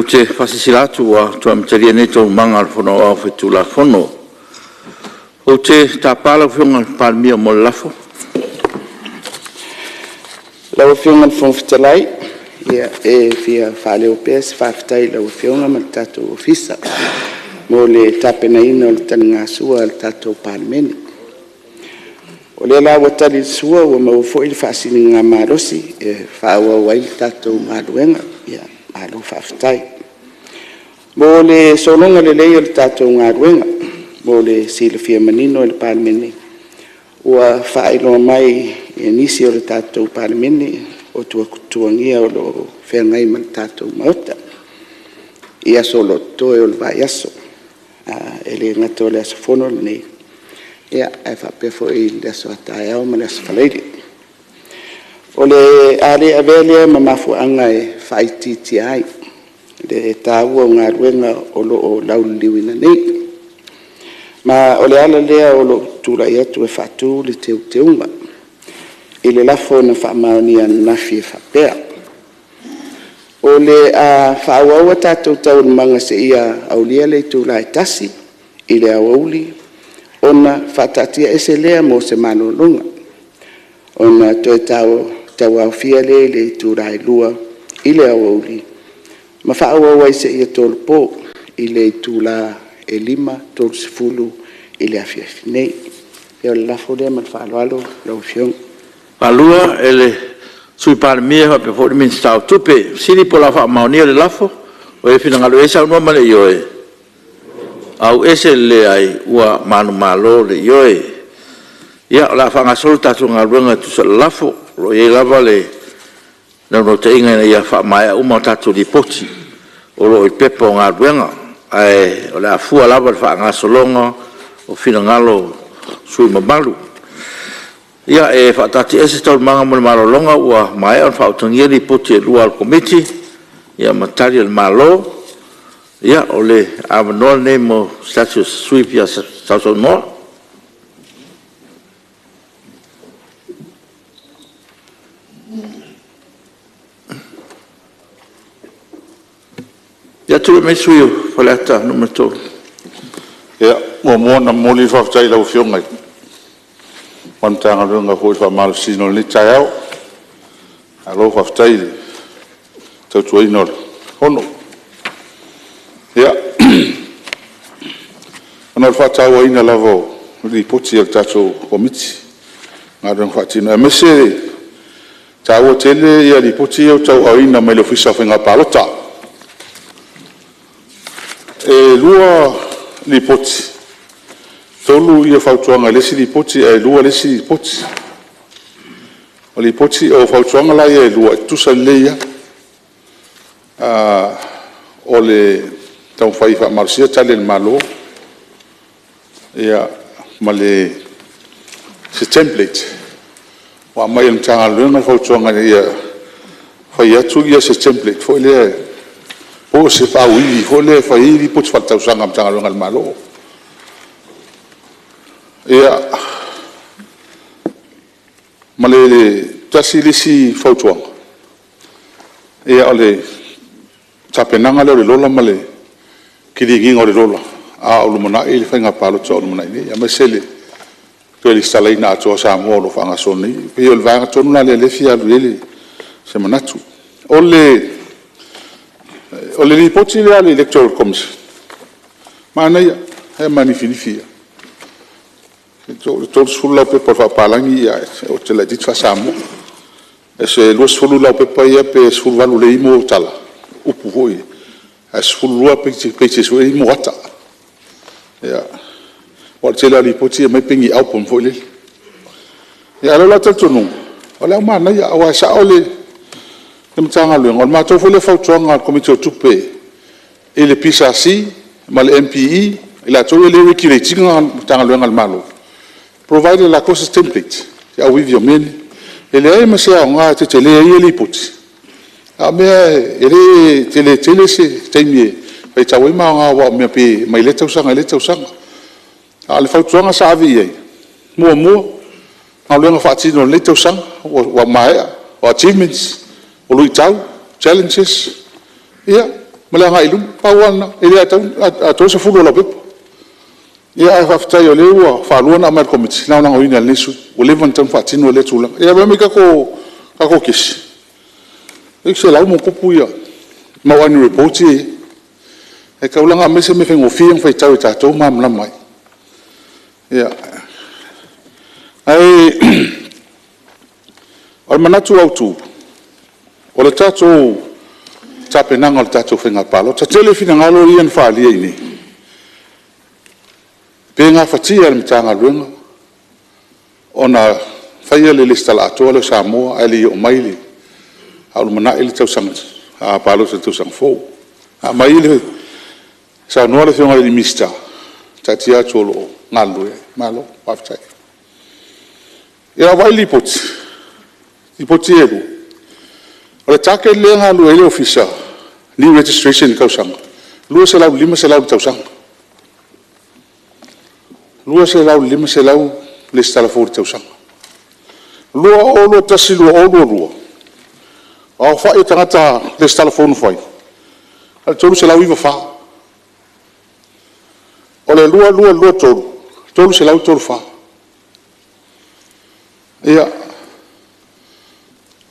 Te whasisilatu a tua mteria nei tau manga whono au whetula whono. O te tāpala whiunga pārmia mo lafo. Lau whiunga whonwhitalai, ia e whia whaaleo pēs whawhitai lau whiunga ma tātou ofisa. Mo le tāpena ina o le tani ngā sua le tātou pārmeni. O le la watali sua ua mau fo ili whaasini ngā mārosi e whaawa wai tātou māruenga, ia māru whawhitai. Mo le solonga le lei o le tātou ngā ruenga, mo le silafia manino le pārmeni. Ua whaailoa mai e nisi o le tātou pārmeni o tua kutuangia o lo whengai ma le tātou maota. Ia solo toe o le vai aso, e le ngato le aso fono le nei. Ia e whapefo i le aso atai au ma le aso whaleiri. O le are avele ma mafuanga e whaititi ai. Le tāua o ngā ruenga o lo o lauliliwina nei. Ma o le ala lea o lo tūrai atu e whātū le teunga. I le lafo na whaamaonia nafi e whapea. O le whaawaua tātou tau manga se ia aulia le tūrai tasi. I le awauli. Ona whatatia ese lea mo se manolonga. Ona toi tau au fia le tūrai lua. I le awauli. Ma whaaua wai se ia tōru pō i le tūla e 5 tōru sifulu i le awhiawhi nei. E o le lafo lea ma whaaloalo lau whiong. Palua e le sui pārmia hoa pe fōri min stau tupe. Siri po la whaamaunia le lafo o e whinangalo e sa unua male ioe. Au ese le ai ua manu malo le ioe. Ia o la whangasolu tātou ngā ruenga tusa le lafo. Ro e lava le na no te inga ia wha mai uma tatu di poti o lo i pepo ngā ruenga ai o le afua lava wha ngā solonga o whina ngalo sui mamalu ia e wha tati ese tau manga mo le malolonga ua mai on wha utangia di poti e lua al komiti ia matari al malo ia o le avanoa ne mo statue sui pia sauso noa ia tulu me suio falata numero 2 ia mo na moli fa tai lau fionga on tanga lunga ho fa mal sino ni taiao alo fa tai to to ino ono ia ona fa tau ina lavo ri poti al tato komiti ngado fa tino mese tau tele ia ri poti o tau ina me lo fisa fa ngapalota e lua li poti tolu ia fautuanga lesi li poti e lua lesi li poti o li poti o fautuanga la ia lua tusa leia o le tau fai fa marsia tale il malo ia ma le se template wa mai il tanga luna fautuanga ia fai atu ia se template foi le o se fa ui hole fa iri pot fa tau sanga mtanga longa malo ia male tasili si fautuang ia ole tapenanga le lola male kilingi ngore lola a o lumana ile fa nga palo tso lumana ia mesele to li sala ina to sa mo lo fa nga soni pe yo va to na le fia le se manatu o le ripoti le ale electoral commission mana ia e manifilifia to sulla pe por fa palangi ia o te la dit fa samo e se lo sulla pe pa ia pe sulla lo le imo tala upu hoi e sulla pe se so imo ata ia o te la ripoti me pingi au pon foi le ia la tonu ola mana ia wa sa ole tanga luenga ma to fole fautuanga komite tupe ele pisa si ma le MPE ila to le rekiritinga tanga luenga malo provide la course template ya wivio meni ele ai mase nga te le ele puti a me ele tele se taimie pai tawe ma nga wa me pe mai le tausanga ale fautuanga sa avi ai mo nga luenga fatino le tausanga wa mai o achievements o luitau challenges ia mala nga ilum pawana ele atau se fulo la pepo ia after yo lewa fa luana ma committee na nga wina lesu o levan tan fatino le tula ia ba me ka ko kis ikse la mo kopu ia ma wani report e ka ulanga me se me fengo fiang fa tau to ma mla mai ia ai al manatu autu o le tato tapenanga le tato fenga palo ta telefina ngalo rian fa ali ni penga fatia le mtanga luenga ona faia le lista la to le Samoa ali o maili au mana ele tau sang a palo se tau sang fo a maili sa no le fenga le mista tatia cholo ngalo malo paftai ia vai lipoti elu o le take le ngalo ele ofisa new registration kausanga lua se lau lima se lau tausanga lua se lau lima se lau le stalafori tausanga lua olo tasi lua olo o fai tangata le stalafonu fai al tolu se lau iwa fa o le lua tolu se lau tolu fa ia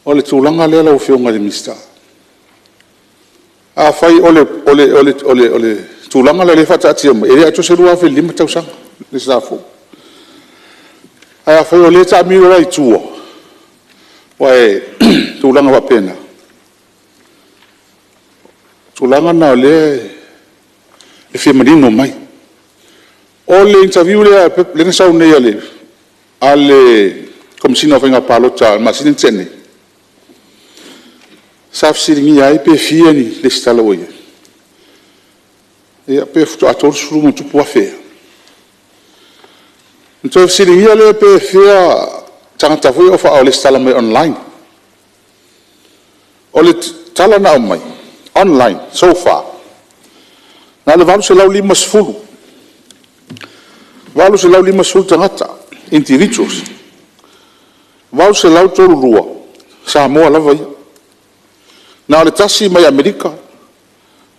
o le tūlanga lea lau whionga le mista a fai ole tūlanga le fata atia mai e atu se lua fe lima tausanga le stafo a fai ole ta miro rai tua wae tūlanga wa pena tūlanga na le e fia marino mai o le interview le na sau nei ale komisina o whenga palota masini tene safsiringi ai pe fia ni le stala oia e pe futu ator suru mo tupu afea nto siringi ale pe fia tangata foi o fa o le stala mai online o le tala na o mai online so far na le valu se lau lima sfulu tangata individuals valu se lau tolu rua Samoa lava ia na le tasi mai Amerika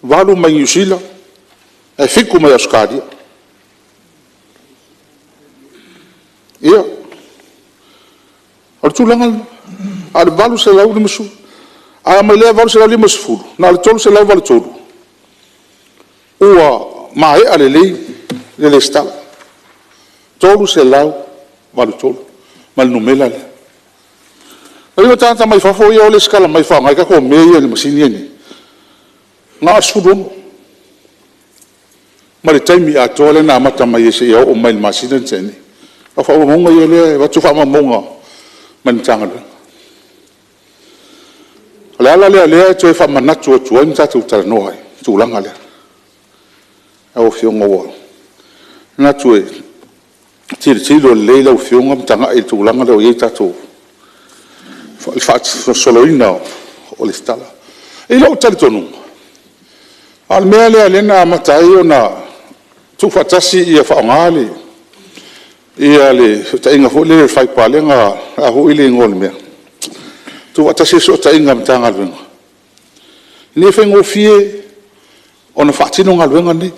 valu mai New Zealand e fiku mai Australia ia al tulanga al valu se lau lima su a mai le valu se lau lima sfulu na le tolu se lau valu tolu ua mai ale le sta tolu se lau valu tolu mal numela le ai tanta mai fa foi o le skala mai fa ngai ka ko me ia le masini ni nga sudum mari taimi a tole na mata mai se o mai masini tseni fa fa mo ngai le va tu fa mo nga man tanga le to fa manatu tu an ta tu tala no ai tu langa le au fionga wo na tu tiro le la fionga tanga e tu langa le ta tu il fatto soloina o le stala e lo talitonu al mele alena matai ona tu fatasi ia fa ngale ia le ta inga fo le fai palenga a ho ile ngol me tu fatasi so ta inga mtanga lwenga ni fengo fie ona fatino ngal lwenga ni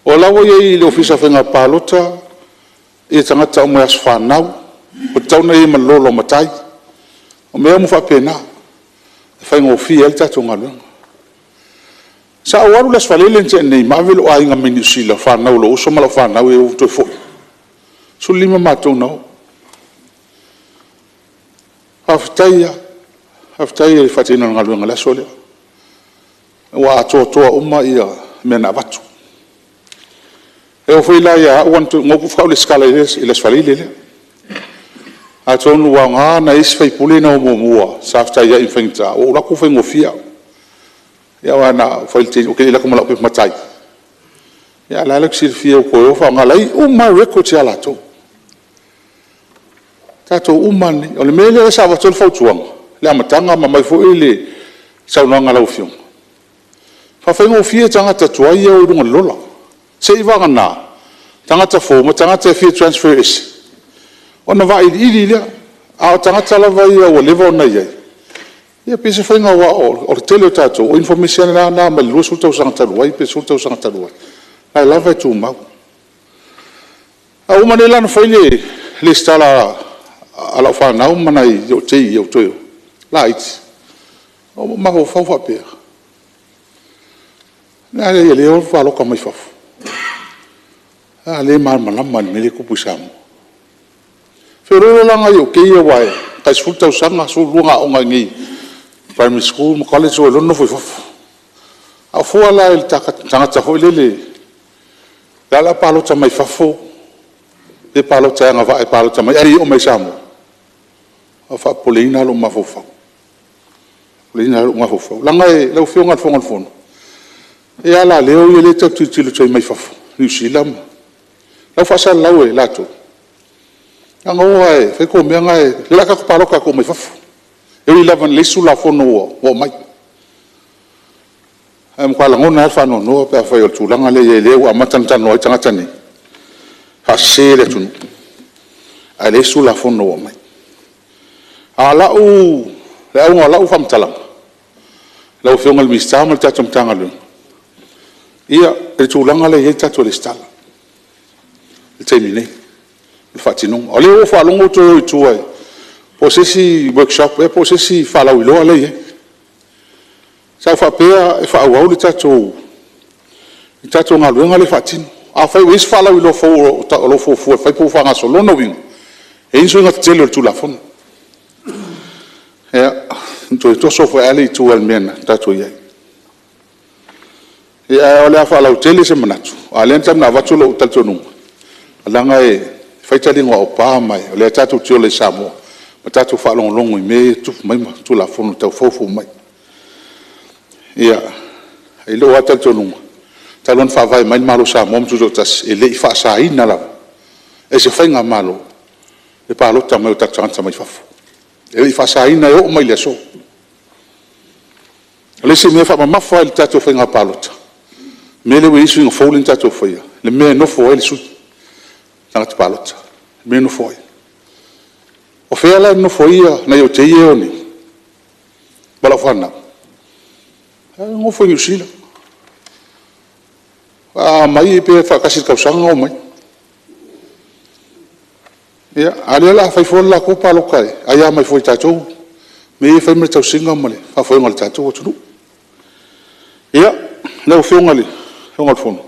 o lawo ye le ofisa fenga palota e tanga ta mo asfa nau o tauna e malolo matai o mea mo fa pena fai ngo fi el tatu ngalo sa waru las falele nte nei mavel o ainga minusila fa na lo so mala fa na we to fo so lima mato no aftaia fatina ngalo ngala sole wa to umma ia mena batu e foi la ya want to ngo fa le skala ile falele a tonu wanga na isfai pule na mo safta ya infenta o la ku fengo fia ya wana falte o ke la kuma la pe matai ia la le silfia ko fa ngalai uma record ya la to tato umani o le mele sa va tol fa tuang le amatanga ma mai fo ile sa no ngala ufiong fa fa ngo fie tanga tatua ia o dunga lola se iwa na tanga ta fo mo tanga ta fie transfer is ona va ili le a tanga ta la va ia o level na ia ia pese fa ngo wa o tele tato o information na ma lo sulta usanga ta wai pe sulta usanga ta wai ai lava tu ma a umani la no fa le stala ala fa na umana yo te yo to light o ma ho fa pe na le o fa lo ka mai fa ale mal malaman mele ku pusamo pero la nga yo ke yo wai ka sulta usanga su lunga o ngi primary school mo college o lo no fa a fo ala el tanga fo le la palo ta mai fa fo e palo ta nga va e palo ta mai ari o mai samo a fa polina lo ma fo fa polina lo ma fo fa la nga e lo fio nga fo nga fo e ala le o le ta tu tu mai fa fo ni silam la fa sa la we la to nga o ai fe ko me nga e la ka palo ka ko mai fa fo e ri lavan le su la fo no o mai am kwa ngona fa no pe fa yo tulanga le wa matanta no tanga tani ha sele tun ale su la fo no mai ala u la u fam talang la u fiongal mistamal ta tanga lu ia e tulanga le ta to le stala il termine il fatino ale o fa longo to tu ai posesi workshop e posesi fa la ulo ale sa fa pea e fa wa le tato ngalu ngale fatin a fa wis fa la lo fo ta lo fo fa po fa ngaso lo no wing e inso ngat telo tu la fon ya to so fa ali tu al men tato ya ya ole fa la hotel se manatu ale tam na va tu lo tato no alanga e fa tali ngo pa mai ole tato tu le samo tato fa long long me tu mai tu la fon ta fo mai ia e lo ata tonu talon fa vai mai malo sa mom tu tas e le fa sa ina la e se fainga malo e pa lo ta mai ta chance mai fa e fa sa ina o mai le so le se me fa ma fa il tato fainga pa lo ta me le wi swing falling tato fa ia le me no fo il su ta pa lo ta me no fo o fe la no fo ia na yo te ye oni bala fa na ngo foi usila mai pe fa kasi ka sanga mai ya ale la fa fo la ko pa lo kai aya mai foi tato me fa me tau singa male fa foi ngal tato tu ya la fo ngali ngal fo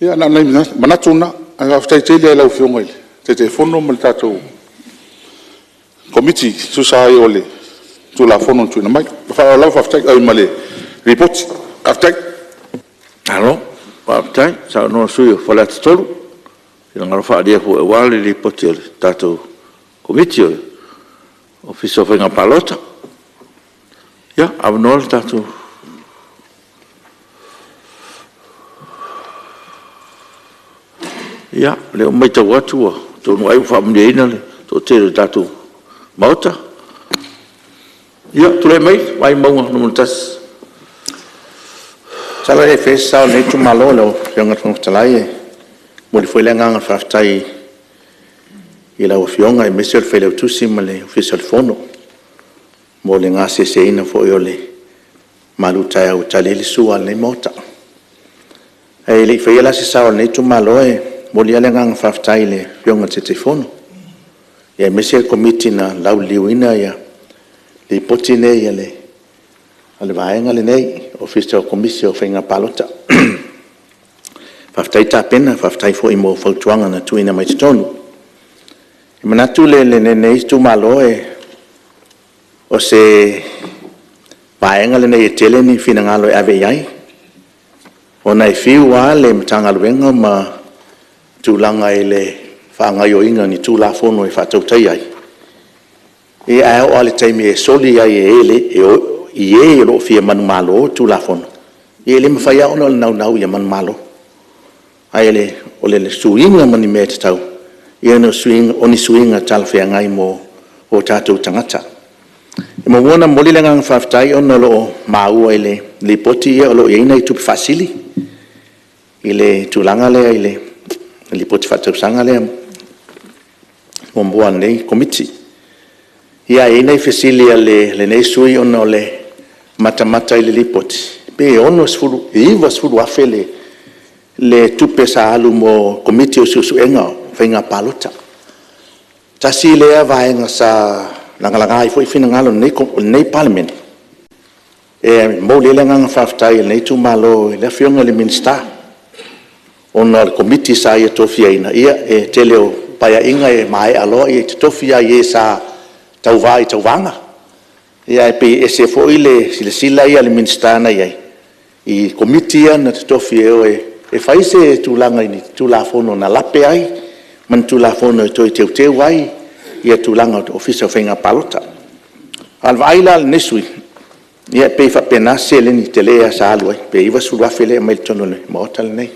ya na na manatuna anga fa tele la fo ngali te fo no mal tato committee su sai ole tu la fo non tu na mai fa la fa tek ai male report after alo after sa no suyo fola tolu nga fa dia fu wale report yo tato committee office of nga palota ya abnol tato ya le mai ta watu to no ai fa mdeina to te tato mauta ya tu le mai mau no tas Sala e fes sa ne tu malo lo fianga fong talai mo foi lenga fa tai ila o fianga e mesel fele tu simale official fono mo lenga se ina fo yole maluta ya utalili su al mota e le foi la se sa ne tu malo e mo lenga fa tai le fianga te fono e mesel committee na lauliwina ya le potine ya le ale vaenga le nei official commission fenga palota faftai tapena faftai fo imo fautuanga na tuina mai tonu manatu le nei tu malo e o se vaenga le nei tele ni finangalo ave yai ona e fiwa le mtanga luenga ma tulanga ile fanga yo inga ni tula fono e fatau tai ai e ai o ale tai me soli ai ele e ie lo fia man malo tu la fon ie le mfaya ono nau nau ia man malo ai le o le suinga mani me te tau ia no suinga oni suinga talfea ngai mo o tātou tangata e mo wona moli le ngang whaftai ona lo maua i le poti ia o lo ina i tupi fasili i le tūlanga lea i le poti whatausanga lea mo mbua nei komiti ia ina i fasili a le nei sui ona o le mata i le lipoti pe ono sfuru iwa sfuru afe le tupe sa alu mo komiti o susuenga whainga palota tasi lea vaenga sa langa i foi fina ngalo nei parliament e mo le langa whaftai nei tu malo le fionga le minister ona le komiti sa ia tofia ina ia e teleo paya inga e mai alo i tofia ia sa tauvanga ia e pe e se foi le sila ia le minister na ia i komiti na tofia e fai se tūlanga ini tūlafono na lape ai man tūlafono e toi teu ai ia tūlanga o ofisa o whainga palota alwa aila al nesui ia pe whapena se leni te lea sa alu ai pe iwa surafe lea mail tono le maotale nei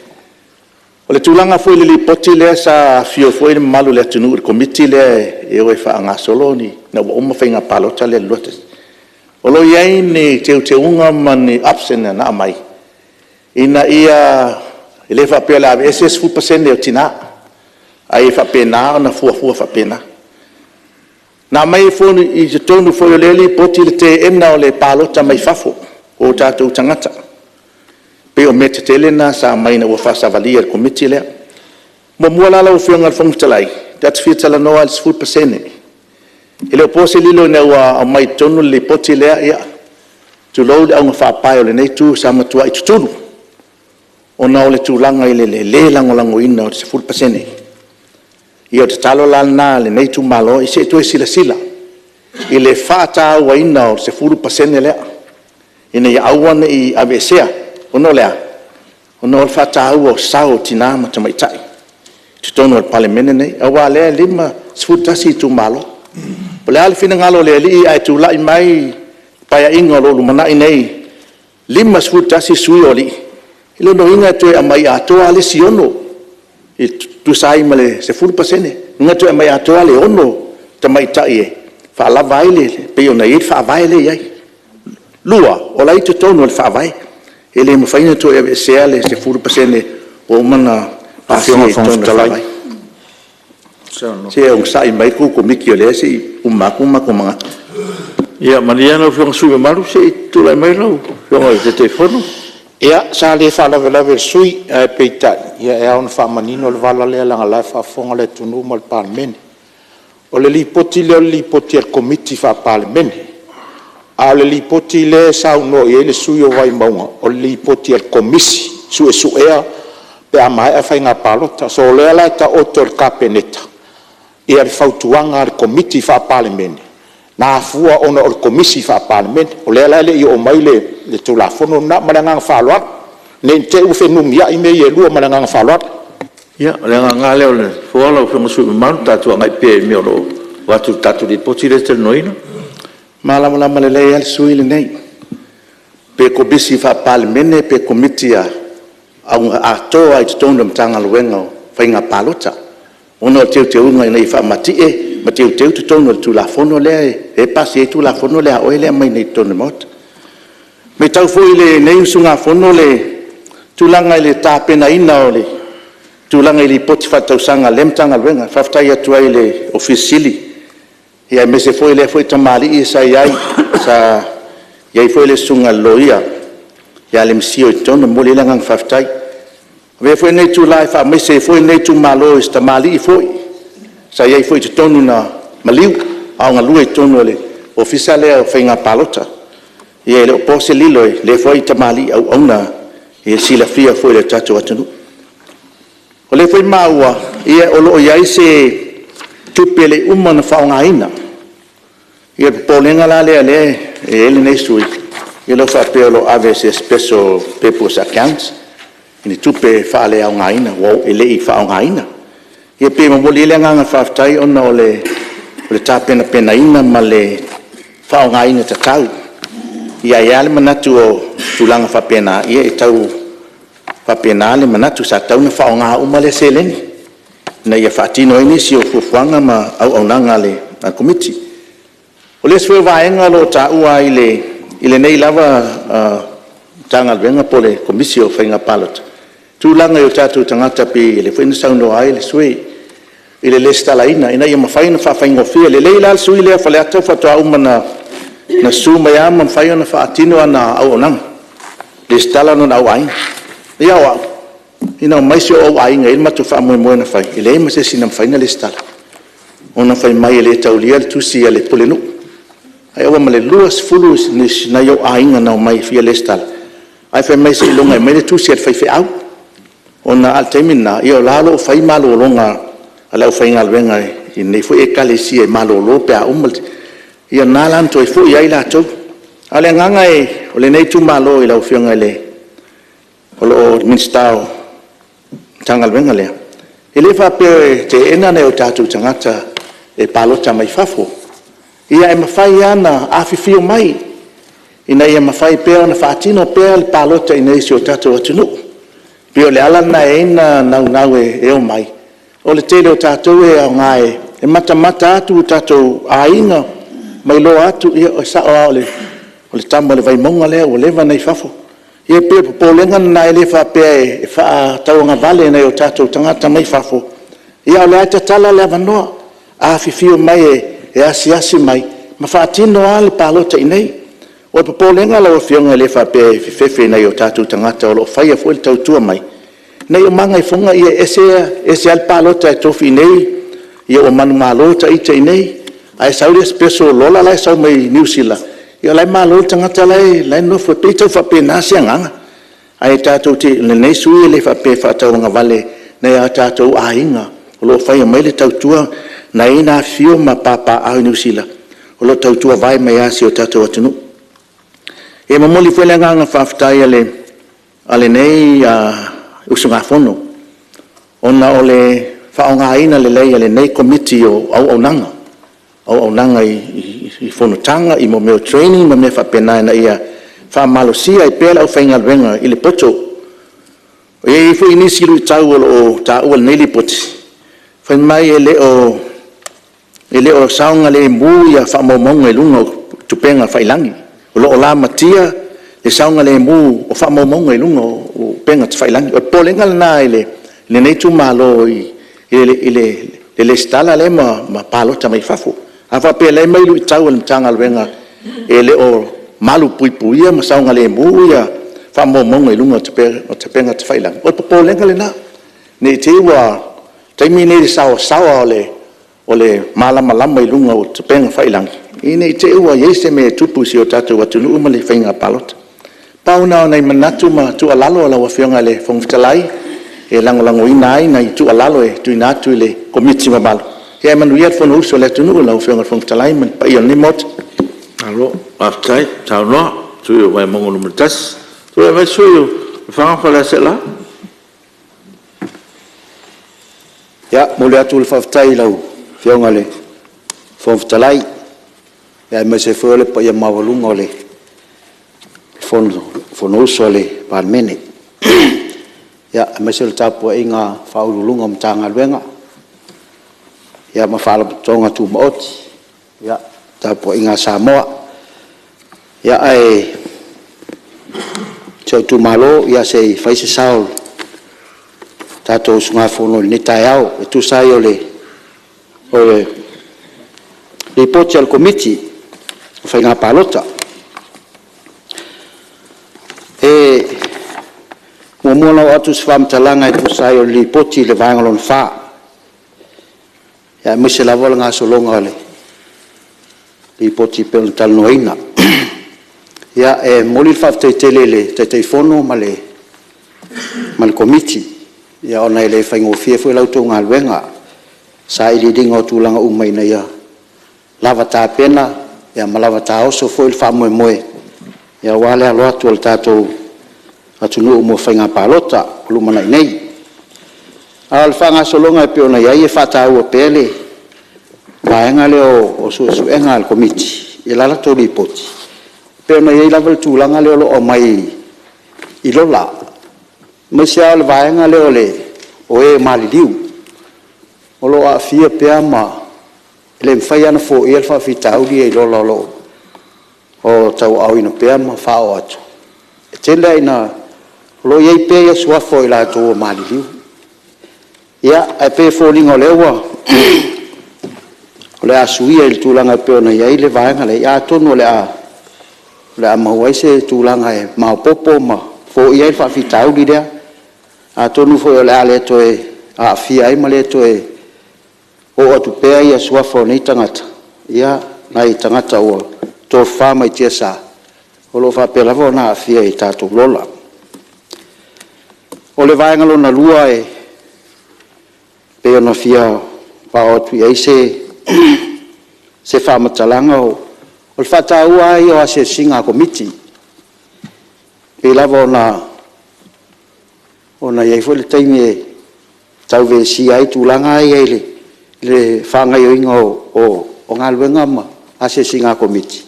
o le tūlanga foi le poti lea sa fio foi le malu lea tunu le komiti lea e oe wha anga solo ni na wa oma whainga palota lea luates o lo iai ni teu mani absena na amai ina ia ele fa pela ss fu pasende o tina ai fa pena na fu fa pena na mai fo i je tonu fo leli poti le te emna o le palota mai fafo o tatu tangata pe o mete telena sa mai na fa sa valia komiti le mo mola la o fionga fong talai that's fit tala no al fu pasende ele pose lilo na wa mai tonu le poti le ia tu lo au fa pa o le nei tu sa matua i tunu ona o le tūlanga i le langolango ina o te 10% ia o te talo lana le nei tu malo i se tu sila i le whātā ua ina o te 10% lea ina i awana i avesea ono lea ono o le whātā ua o sao tina ma tamaitai tutono o palemene nei awa lea lima sfutasi tu malo pole ale fina ngalo le li ai tu lai mai paya inga lo lumana nei lima sfutasi sui o li ilo no inga tu amai atoa le siono i tu sai male se 10% inga tu amai atoa le ono tamaitai e fa la vai le pe ona i fa vai le ai lua o lai tu tono le fa vai ele mo faina tu e se ale se 10% o mana a fiona fontalai se o sai mai ku ko mikio le si uma manga ia mariano fiona sui maru se tu lai mai lo fiona te telefono ia sa le fa la sui peita ia e on fa manino le vala le langa la fa fonga le tunu mo le parlement o le lipoti al committee fa parlement a le lipoti le sa no e le sui o vai maunga o le lipoti al komisi su ea pe a mai a fainga palota so le la ta otor kapeneta ia le fautuanga al committee fa parlement na fua ona o komisi fa parlement o le la le o mai le tulafono na malanga falwa ne te u fenum ya ime ye lu malanga falwa ia le nga le ole fola o fiona sui maru tatu ngai pe me o watu tatu di poti le tel noina malama le al sui le nei pe ko bisi fa parlement pe komitia au ato ai tonu mtanga luenga fainga palota ono teu ngai nei fa matie Mateu tu tono tu la fono le e pasi tu la fono le o le mai nei tono mot me tau foi le nei sunga fono le tu langa le tapena ina ole tu langa le poti fatau sanga lemtanga wenga faftai atu ai le officially ia me se foi le foi tamali i sa ia foi le sunga loia ia le msio tono mo le langa faftai ve foi nei tu lai fa me se foi nei tu malo tamali foi sa ia foi tonu na maliu au ngalue tonu le officiale o fainga palota ia le pose lilo le foi tamali au ona e sila fia foi le tatu atunu o le foi maua ia o lo ia se tupele umana faunga ina ia polenga la le e ele nei sui ia lo fa pelo avese special papers accounts ni tupe fa le au ngaina wo ele I fa ngaina ia pe mo le nga faftai ona o le tapena pena ina ma le faunga ina tatau ia le manatu o tulanga fa pena ia tau Whapena le manatu sa tau na whaonga uma le seleni. Na ia whaatino ini si o fufuanga ma au nanga le komiti. O le swe vaenga lo ta ua ile nei lava tanga venga pole komisi o whainga palot. Tūlanga i o tātou tangata pe le whaina sauno ai le swe ile le stalaina ina ia mawhaina whawhaingo fia le leila al sui lea whale atau whatoa uma na su mai ama mawhaina whaatino ana au nanga. Le stala no na au aina. Ia wa ina mai se o ai ngai matu fa mo mo na fai ile ma se sina fai na le stala ona fai mai le taulia tu si le polenu ai wa male luas fulus ni na yo ai na mai fi le stala ai fai mai se longa mai le tu si fai fai au ona al temina io lalo fai malo longa ala fai ngal venga ni fu e kale si e malo lo pe a umal ia nalan to fu ia ila to ale nganga e ole nei tu malo ila fu ngale o minstao tangal venga lea ele fa pe te ena ne o tatu tangata e palota mai fafo ia e mafai ana afifio mai ina ia mafai pe na fatino pe al palota ina isi o tatu atunu pio le ala na ena nau e o mai o le tele o tatu e au ngai e mata atu tatu ainga mai lo atu ia o sa o le tamba le vai monga lea o leva nei fafo ia pe polenga na ele fa pe fa taunga vale na o tatou tangata mai fafo ia le ata tala le vanoa a fifio mai e asi mai ma fa tino al palota inei o polenga la o fionga le fa pe fefe na o tatou tangata o lo faia fo le tautua mai nei o manga i fonga ia ese al palota e tofi nei ia o manu malota ita inei ai sauri special lola la sau mai New Zealand ia lai malo tangata lai no fo pito fa pe na sianga ai tatou ti le nei sui le fa pe fa tau nga vale nei a tatou ainga o lo fai mai le tautua na ina fio ma papa a New Zealand o lo tautua vai mai asi o tatou atunu e mamoli foi le nga fa ftai ale nei usunga fono ona ole fa nga ina le lei ale nei committee o nanga i fono tanga i mo meo training mo me fa pena na ia fa malosia i pela o fainga venga i le poto e fu inisi lu tau o ta o nei le poti fa mai ele o saunga le mu ia fa mo monga i lunga tupenga fa ilangi o lo la matia le saunga le mu o fa mo monga i lunga o penga fa ilangi o polenga na ile le nei tu malo i le stala le ma palota mai fafo afa pe le mai lu tau le tanga venga ele o malu puipuia ma saunga le muia fa mo monga lunga te penga te failang o po lenga le na ne te wa te mine sawa ole malama lunga o te penga failang ine te wa yese me tupu si o tatu wa tunu umale fainga palot pauna nei manatu ma tu alalo la wa fionga le fongtalai e lango inai nai tu alalo e tu inatu le komiti ma malo ya manuia fono uso le tunu la fionga fongtalai man pa yon limot alo aftai tauno tu vai mongolo mutas tu vai suyo fa fa sela ya mole atul faftai lau fionga le fongtalai ya me se fole pa ya mawalunga ole fono uso le parmene ya me se tapo inga faululunga mtanga lwenga ya mafala tonga tu maoti ya tapo inga Samoa ya ai tu malo ya se faise saul tato sunga fono ni tayao tu sayo le report al committee fainga palota momono atu sfam talanga tu sayo report le vangalon fa ya mese la vola nga solonga le report pel tal noina ya moli fa tele te telefono male mal committee ya ona ile fa ngofie fo la to ngal wenga sa ili dingo tulanga umai na ya lava ta pena ya malava ta oso fo il fa moe ya wale alo atu al tato atunu mo fa nga palota lumana nei al fanga solonga pe ona ya fa ta o pele vaenga le o su enga al committee ila la to report pe ona ya level tulanga le o mai ilola Masa le vaenga le ole o e maliliu. O lo a fia pea ma le mfai ana fo i alfa fitau di e lo o tau au ina pea ma whao atu. E tele ina lo iei pea ia suafo i la tō maliliu. Ia e pe fo lingo lewa o le a suia il tūlanga peo na iei le vaenga le ia tonu le a mauai se tūlanga e maupopo ma fo i alfa fitau di dea a tonu fo i le a le to e a fia ai ma le to e o atu pea ia suafo nei tangata ia nai tangata o to fama i tia sa o lo fa pela vo na fia i tatu lola o le vaenga lo na lua e pe ona fia pa o tu ai se fama talanga o le fata ua ai o ase singa komiti pe la vo na ona ia fo le taimi e tau ve si ai tulanga ai ele le fanga yo ingo o ngaluenga ma ase singa komiti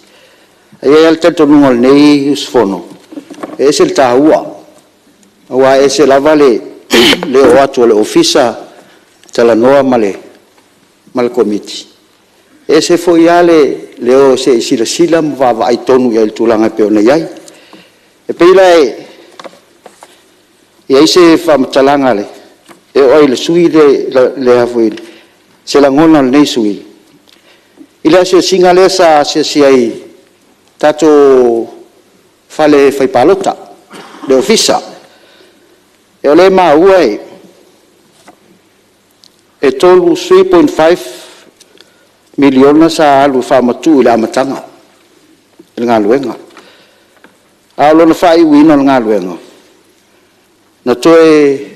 ai el tanto ngol nei usfono ese el taua wa ese la vale le o atu le ofisa tala noa male mal komiti ese fo yale le o se sila va ai tonu ya el tulanga pe ona yai e peila e ese fam talanga le e oi le sui le afuil se la ngona nei sui ila se singa le sa se ai tato fale fai palota le ofisa e ole ma uai e tolu 3.5 miliona sa alu famatu ila matanga nga luenga alo na fai wino nga luenga na toe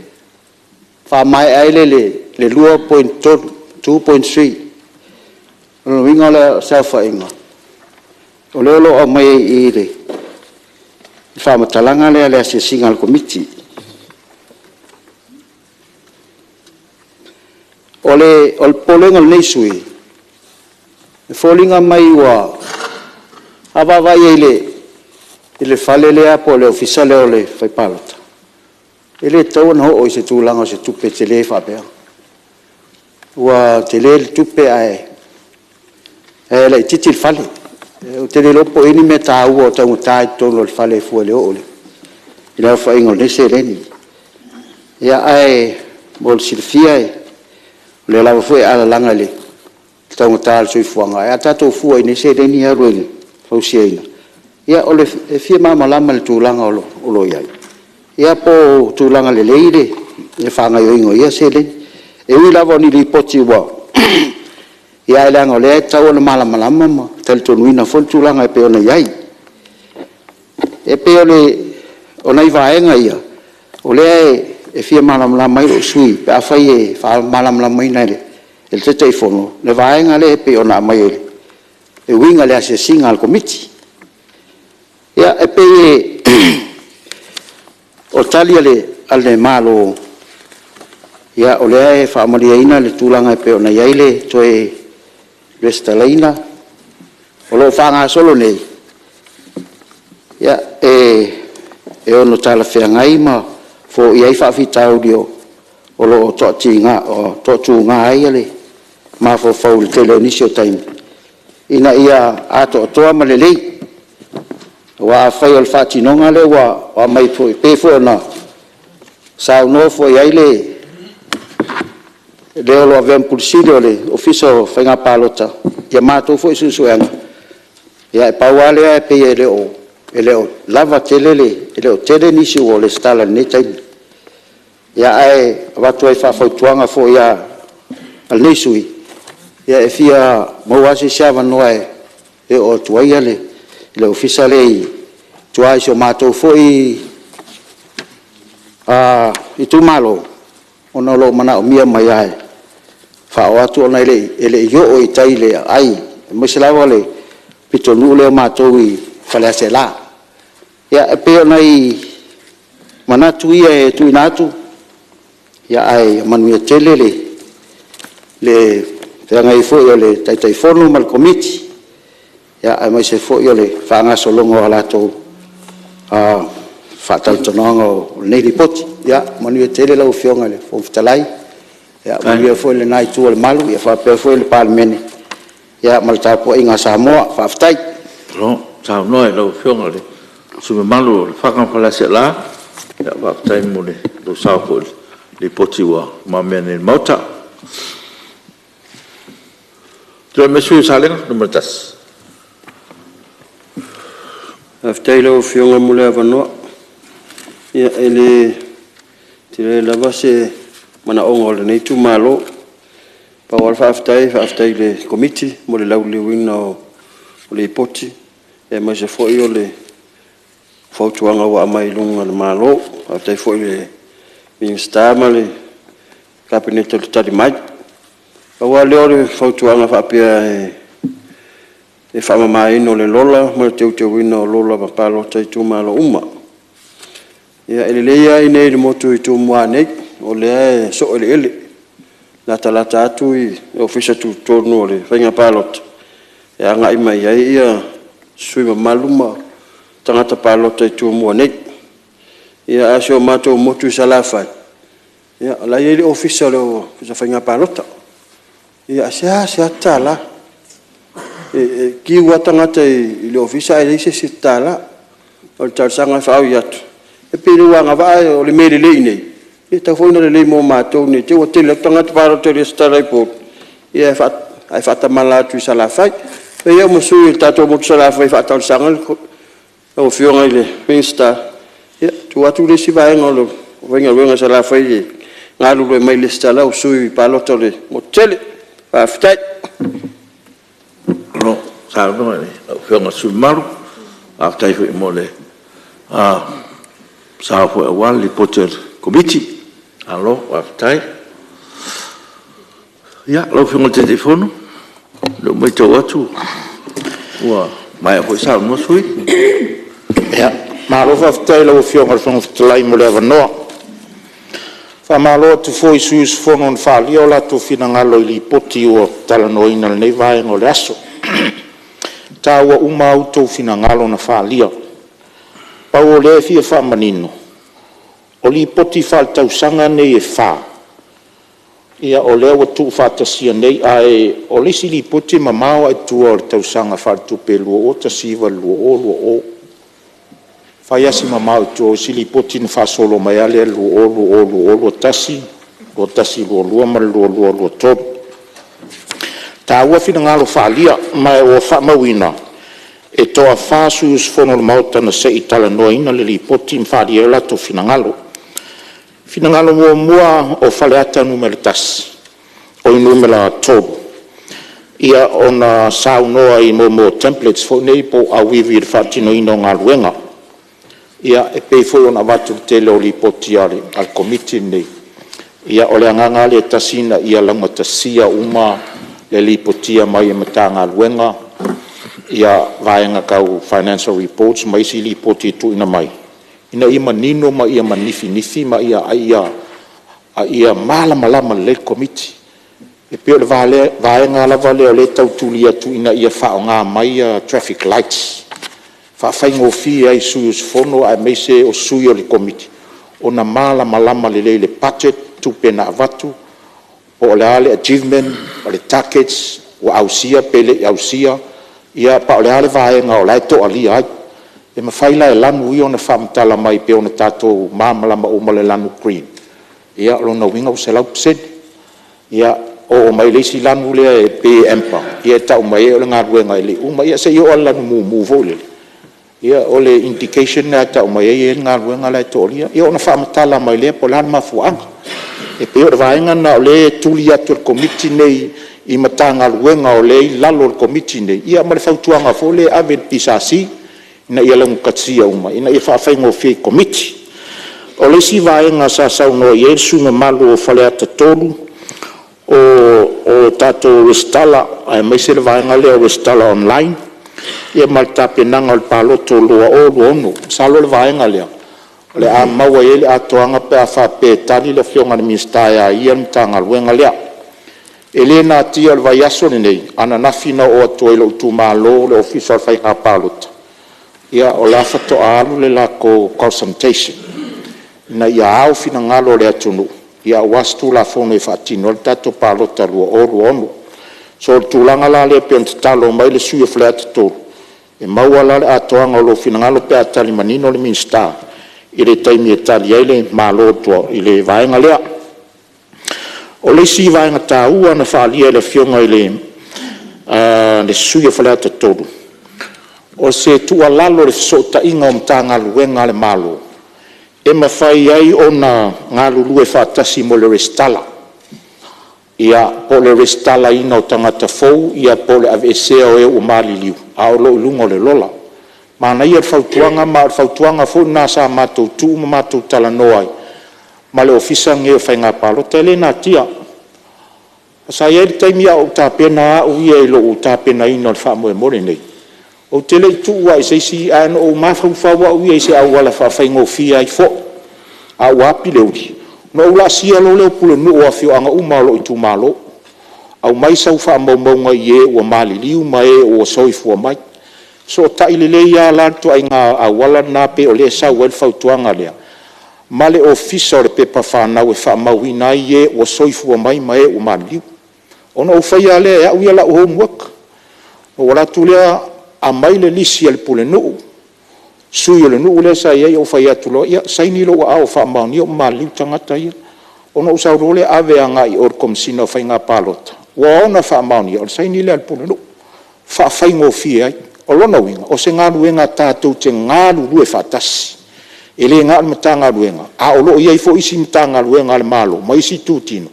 fa mai ai le lua 2.3 no winga la sa fa inga o le lo mai i le fa matalanga le se singal committee ole ol polenga nei sui folinga mai wa ava vai ile fale le apo le ufficiale ole fai palata ele tau no o se tulanga se tupe tele fa pe wa tele tupe ai le titil fale o tele lo po ini meta o tau tai to lo fale fu le ole ila fa ingo le se leni ya ai bol silfia le la fu ala langa le tau tal sui fuanga ya tato fu ini se leni ya ruel fo siena ya ole fie mama lama le tulanga o lo ya ia po tulanga le leile e fanga yo ingo ia sele e wi lavo ni li poti wa ia la ngole tau na mala ma tel to nuina fo tulanga e pe ona yai e pe ole ona i vaenga ia ole e fie mala mai o sui pe afai e fa mala mai na le el te telefono le vaenga le pe ona mai e winga le ase singa al committee ia e pe o talia le malo ia ole fa malia le tulanga pe ona yaile toe restalaina o lo fanga solo nei ia e ono tala feangai ma fo ia fa fitau dio o lo to tinga o to tunga ai le ma fo faul tele nisio time ina ia ato to malelei wa fai al fatinonga le wa mai foi pe fo na sa no foi ai le lo avem pulsido le officio fai palota ya mato foi susuanga ya pa wale pe ele o lava telele ele o tele nisi o le stala neta ya ai va tu fa foi tuanga fo ya al nisui ya e fia mo wasi sava noe e o tuia le ufficiale tuai so mato foi i tu malo ona lo mana o mia mai ai fa o atu ona ele yo o itai le ai musila wale pitonu le mato i fale sela ya pe ona i mana tu ia tu inatu ya ai manu telele le tanga i foi le tai fono mal committee ya ai mai se foi le fanga solongo ala to whaatautonoanga o nei ripoti. Ia, manu e tele lau whionga le whomfitalai. Ia, manu e fwoi le nai tua le malu, ia whapea fwoi le palemene. Ia, malatapo inga Samoa, whaftai. Ro, tau noe lau whionga le. Sume malu le whakampala se la. Ia, whaftai mune, lo sao fwoi le poti wa mamene mauta. Tua me sui salenga, numero tas. Aftai lau whionga mule avanoa. Ia, ele tire lava se mana onga le nei tu malo. Pawal whaaftai le komiti mo le lau le wina o le poti. E mai se fwoi o le whautuanga wa amai lunga le malo. Whaaftai fwoi le minister ma le kabinete le tari mai. Pawal leo le whautuanga whaapea e whaamamaino le lola. Mo le teu wina o lola mapalo tai tu malo uma. Ia ele leia i nei le motu i tu mua nei. O le so ele. Na talata atu i ofisa tu tonu o le whainga palot. E anga ima ia ia sui maluma tangata palota i tu mua nei. Ia asio mato motu i salafai. Ia la ia le ofisa le whainga palota. Ia se tala. Ki ua tangata i le ofisa e se tala. O le tarsanga whao i atu. E pere wanga vae o le mere lei nei. E tau fwoi na le lei mo mātou nei. Te o te le tangata palota le starai po. Ia ai whata malatu i salafai. E ia mo sui tatou motu salafai whata sanga. O whionga i le Winsta. Ia tu atu le si vaenga o le wenga salafai e. Ngā lulu e mai le stala o sui palota le motele. Whaftai. Ro, sao noe ne. Whionga sui maru. Whaftai fwoi mo le. Sao fwoi awal li poter komiti. Alo, waftai. Ia, lau whionga te telefono. Lo mai tau atu. Ua, mai a fwoi sao noa sui. Ia, malo whaftai lau whionga le whangawhitalai mo le avanoa. Whamalo tu fwoi sui sfono na whalia o lato whinangalo i li poti o talanoina le nei vaenga o le aso. Tāua uma autou whinangalo na whalia. Pau o le fia whamanino. O li poti whaatausanga nei e wha. Ia o lea watu whaatasia nei ai o lisi li poti mamao ai tua o le tausanga whaatupe lua o tasiva lua o. Whaiasi mamao ai tua o si li poti na whaasolo mai ale lua o tasi lua ma lua toru. Tā ua whina ngalo whaalia mai o whaamawina. E toa whaasu usfono le mauta na se i tala noina le li poti mwhaalia la to whina ngalo. Finangalo mua o whaleata numero tas, o i numero toru. Ia ona saunoa i mo templates fo nei po a wiwi le whaatino ino ngā luenga. Ia e pei fo ona watu te leo li poti ale al komiti nei. Ia ole anganga le tasina ia langa tasia uma le li potia mai e mata ngā luenga. Ia vaenga kau financial reports mai si li poti tu ina mai. Ina ia manino ma ia manifi ma ia malama le komiti. E pio le vaenga lava leo le tautuli atu ina ia whao ngā mai traffic lights. Whawhaingo fi ai sui usfono ai meise o sui o le komiti. O na malama le budget tupena avatu. O le ale achievement, o le targets, o ausia pele ausia. Ia pa o le ale vaenga o lai to ali ai. E mawhaila e lanu i o na whaamtala mai pe o na tātou māmalama o male lanu green. Ia o na winga o se lau psed. Ia o mai leisi lanu lea e pe empa. Ia e tau mai e o le ngā ruenga e le uma. Ia se i o lanu mu vole. Ia o le indication na tau mai e ngā ruenga lai to lia. Ia o na whaamtala mai lea po lanu mafuanga. E pe o le vaenga na o le tuli atu le komiti nei i matanga ruenga o le lalo le komiti nei. Ia ma le whautuanga fo le avid pisasi. Ina ia langu katsia uma, ina ia whaafengo fie komiti. O le si vaenga sa sauno i sunga malu o whaleata tolu o tato Restala, ai meise le vaenga leo Restala online, ia maltape nanga o le paloto loa o ono, salo le vaenga leo. Le a maua ele a toanga pe a whape tali le fionga ni ministaya ia mtanga luenga lea. Ele na tia le vaiaso ni nei, ana nafina o atu ilo tu malo le official whainga palota. ia o la fato'alu le lako consultation na ia au finagalo le atunu ia uasi tulafono e faatino le tatou palota lua onu so le tulaga la lea pea tatalo mai le sui e falea tatolu e maua la le atoaga o lo finagalo pe a talimanino o le minista i le taimi e tali ai le malo tua i le vaega lea o le isi vaega tāua na faalia i le afioga i le sui e falea tatolu o se tualalo le fesootaʻiga o matagaluega a le malo e mawhai ai ona ngā lulu e whātasi mo le restala. Ia po le restala ina o tangata fau, ia po le avesea o e o maliliu, a o lo ilunga o le lola. Mana ia whautuanga, ma o whautuanga fau nā sa mātou tū, ma mātou tala noai. Ma le ofisa nge o whainga palo, te le nā tia. Sa ia le taimi a o tāpena au ia ilo o tāpena ina o le whaamoe more nei. O te le tua i seisi ano o mawhauwhaua ui e se au wala whawhaingo fia i fo. A wapi le uri. No ula sia lo leo pule nu o afio anga umalo i tu malo. Au mai sau wha maunga i e ua mali liu mai e ua soifua mai. So ta ilele ia lanto ai ngā a wala nā pe o le sau el whautuanga lea. Male ofisa o le pepa whanau e wha mauina i e ua soifua mai mai e ua mali liu. Ono o whaia lea e au ia la o homework. O wala tu lea a mai le lisi al pule nuu. Sui o le nuu le sa ia o whai atu loa. Ia saini lo a o wha mauni o maliu tangata ia. Ono usau role ave anga i or komsina o whai ngā pālota. Wa ona wha mauni o saini le al pule nuu. Wha whai ngō fia ai. O lona winga. O se ngā luenga tātou te ngā lulu e whatasi. E le ngā mata ngā luenga. A o loo iai fo isi mata ngā luenga le malo. Ma isi tūtino.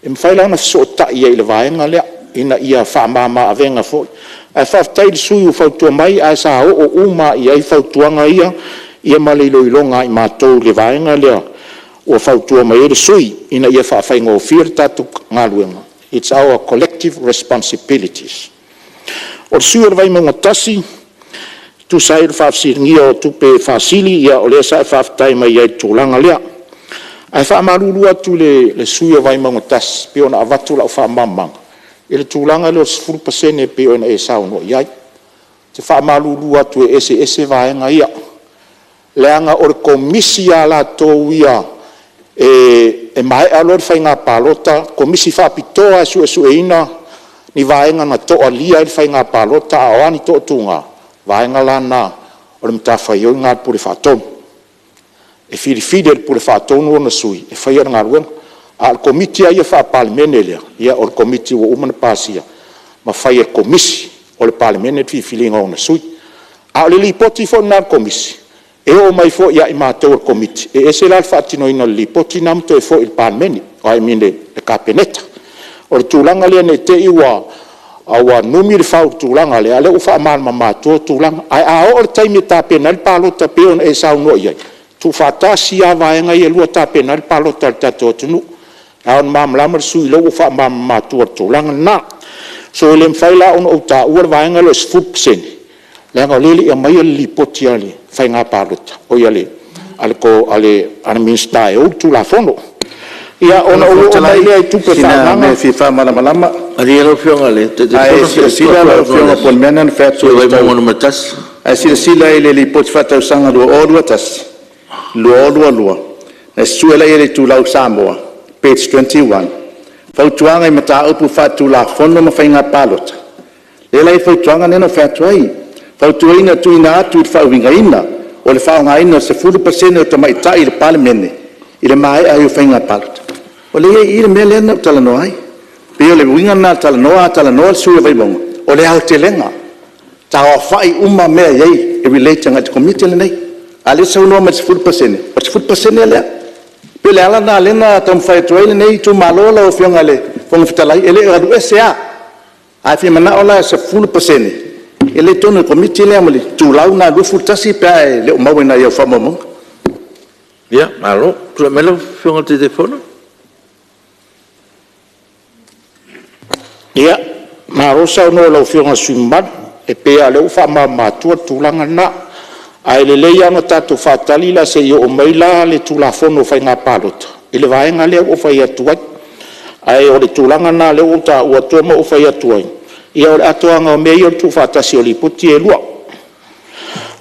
E mwhaila na fiso ta ia i le vaenga lea. Ina ia wha mama avenga fo. A whaftai sui o whautua mai a sa o uma i ai whautuanga ia malilo i longa i mātou le vaenga lea o whautua mai e sui ina ia whawhainga o whir tātou ngā luenga. It's our collective responsibilities. O sui o vai mga tasi, tu sai le whafsiringia o tupe whasili ia o lea sa whaftai mai ai tūlanga lea. A whamarurua tu le sui o vai mga tasi, pe ona avatu la o whamamanga. Ele tūlanga leo 10% pe o e sao no iai. Te whamalulu atu e ese vaenga ia. Leanga o le komisi a la tō ia e mai alo le whainga pālota, komisi whapitoa su e ina ni vaenga na toa lia le whainga pālota a oani tō tūnga. Vaenga lana o le mtawhai o ngā pure whatonu. E whirifide le pure whatonu o na sui, e whaia ngā ruenga. Al komiti ia fa parlemene lea ia o komiti o umana pasia ma fai komisi o le parlemene fi filinga ona sui a le lipoti fo na komisi e o mai fo ia i matou o komiti e ese la fatino ina lipoti nam to fo il parlemene o ai mine e kapeneta o le tulanga le ne te iwa awa numir fa tulanga le ale u fa mal ma to tulanga ai a o taimi ta penal palo ta pe on e sa no ia tu fatasi ava nga ia lu ta penal palo ta to tunu aon mam lamar sui lo fa mam ma tu lang na so lem faila on o ta ur va nga lo sfup sen la nga leli e mai li potiali fa nga parut o yale alko ale arminsta e o tu la fondo ia on o mai le tu pe fa nga fi fa malama ali ro fionga le te sila lo fionga pon menan fa so vai mo no matas ai sila ile li pot fa ta sanga do o do tas lo na suela ile tu la Samoa page 21. Fautuanga i mata upu fatu la fono ma whainga palota. Lelai fautuanga nena fatu ai. Fautuaina tu ina atu i whauinga ina. O le whaunga ina se 40% o tamaita i le palemene. I le mai ai o whainga palota. O le i le mea lena talanoa ai. Peo le winga na talanoa sui vai monga. O le au te lenga. Ta o whai uma mea iei e relate ngati komite le nei. A le sa unoa ma se 40%. O se 40% lea. Pele ala na lena tam fai toile nei tu malola o fianga le fong fitalai ele adu SA a fi mana ola se 10% ele tonu komiti le amali tu lau na lu futasi pa le o mawena ia fa momo ya malo tu melo fianga telefono ia marosa no lo fianga sumban e pe ale u fa ma tu langa na ai le leia no tatu fatali la se o maila le tula fono fai nga palota ile vaenga le o fai atuai ai o le tulanga na le o ta o to mo o fai atuai ia o atoanga o meio tu fatasi o liputi e lua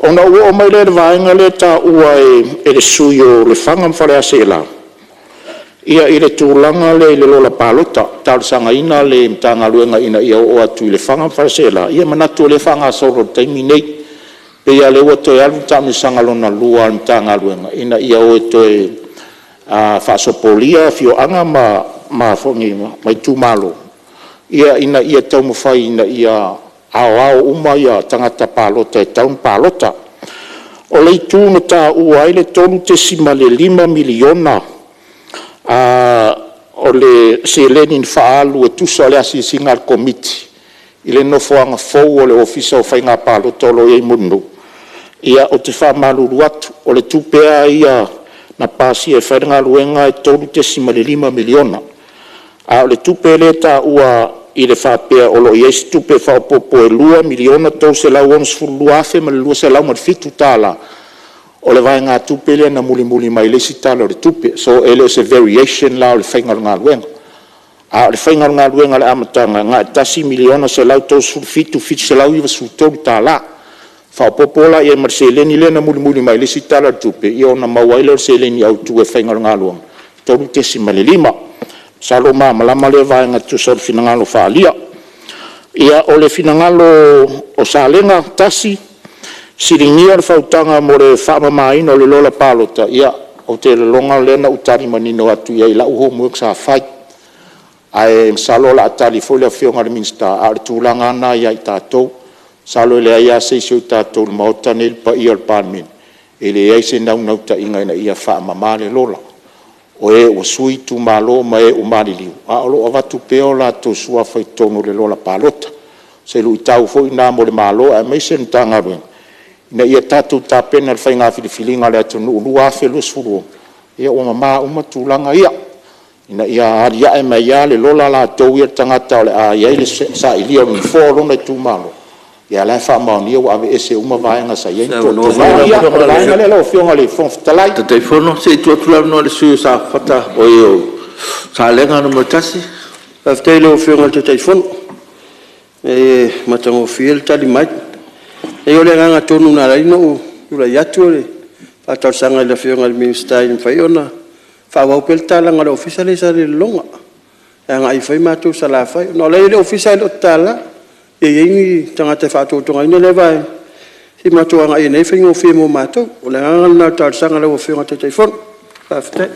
Ona ua o mai le vaenga le ta ua e le sui o le whanga mwhare ase e la. Ia i le tūlanga le lola pālota, tāru sanga ina le mtanga luenga ina ia o atu i le whanga mwhare ase e la. Ia manatu o le whanga soro taimi nei, pe ia le ua toi alu tāmi sanga lona lua al mtanga luenga ina ia o e toi whaasopolia fio anga ma whongi mai tūmalo. Ia ina ia tau mawhai ina ia ao uma ia tangata pālota e taun pālota. O le tūna tā ua ai le tolu te sima le 5 miliona o le se lenin whaalu e tusa o le asisinga al komiti. I le nofoanga fau o le ofisa o whainga pālota o lo e munu. Ia o te whamaluru atu o le tūpea ia na pasi e whainga luenga e tolu te sima le 5 miliona. O le tūpea le tā ua i le whapea o lo iesi tupe whaopopo e 2 miliona tau se lau ons fulu afe ma le 2 se lau ma le fitu tala o le vai ngā tupe le na muli mai le si tala o le tupe so ele o se variation la o le whaingar ngā luenga o le whaingar ngā luenga le amatanga ngā tasi miliona se lau tau sulu fitu se lau iwa sulu tau tala whaopopo la i e mar se leni le na muli mai le si tala o le tupe i o na mawai le se leni au tu e whaingar ngā luenga tau te si ma le 5 Salo malama le vaenga tu sor finangalo faalia. Ia o le finangalo o salenga tasi siringia le fautanga mo le whamamaina o le lola pālota. Ia o te longa lena utari manino atu ia ila uho muek sa fai. Ai salo la atali fo le fionga le minsta a le tūlanga ana ia i tātou. Salo le aia seisio i tātou le maotane il pa ia le pāmin. E le eise nau ta inga ina ia whamamale lola. O e o sui tu malo ma e o mariliu. A olo avatu peo la to sua fai tono le lola palota. Se lui tau fo ina mo le malo a me sen tanga ruen. Ina ia tatu ta pena le fai ngā filifilinga le atu nu lua fe lus furu. Ia o mama uma tūlanga ia. Ina ia haria e mai ia le lola la tau ia tangata o le a ia le sa ilia ni fōro na tu malo. Ia le wha maoni ia wa ave ese uma vaenga sa ia to ia o vaenga le lo fionga le fonftalai Te telefono se tu atula no le sui sa fata o io sa lenga no matasi After le fionga te telefono e matango fiel tali mai e ole nga tonu na lai no ula yatu le fatar sanga le fionga le minister in faiona fa wa pel tala nga official sa le longa nga i fai matu sala fai no le official o tala e yengi tangata fatu tonga ina le vai si matu nga i nei fingo fimo matu o le nga na tar sanga le fionga te telefono after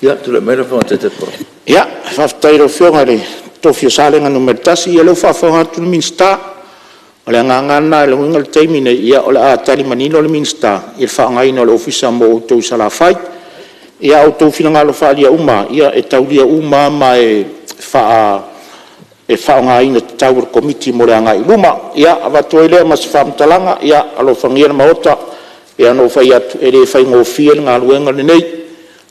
ya tu le mera fo te telefono ia faftairo fionga le tofio salenga no mertasi ia lo fa tu minsta o le ngangana le ngal taimi nei ia o le atari manino le minsta ia fa ngai no le ofisa mo to sala fai ia o to fina ngalo fa dia uma ia e taulia uma mai fa ngai na tower committee mo le ngai luma ia avatu ile mas fam talanga ia alo fangia maota ia no fa ia ele fa ngo fiel ngaluenga nei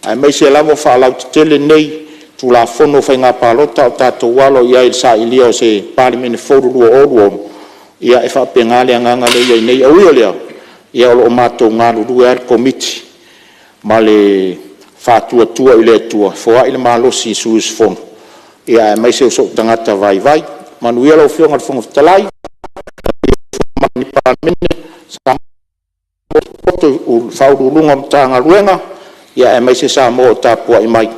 ai mai se lavo fa lau tele nei tu la fono fa nga palota o tato walo ia il sa ilio se parliament foru o ia e fa pengale nganga le ia nei o ia ia o mato ngalu duer committee male fa tua ile tua fo ile malo si sus fon ia mai se so tangata vai manuia lo fio ngal fong talai mani parliament sa o fa lunga tanga luenga ia mai se sa mo tapua i mai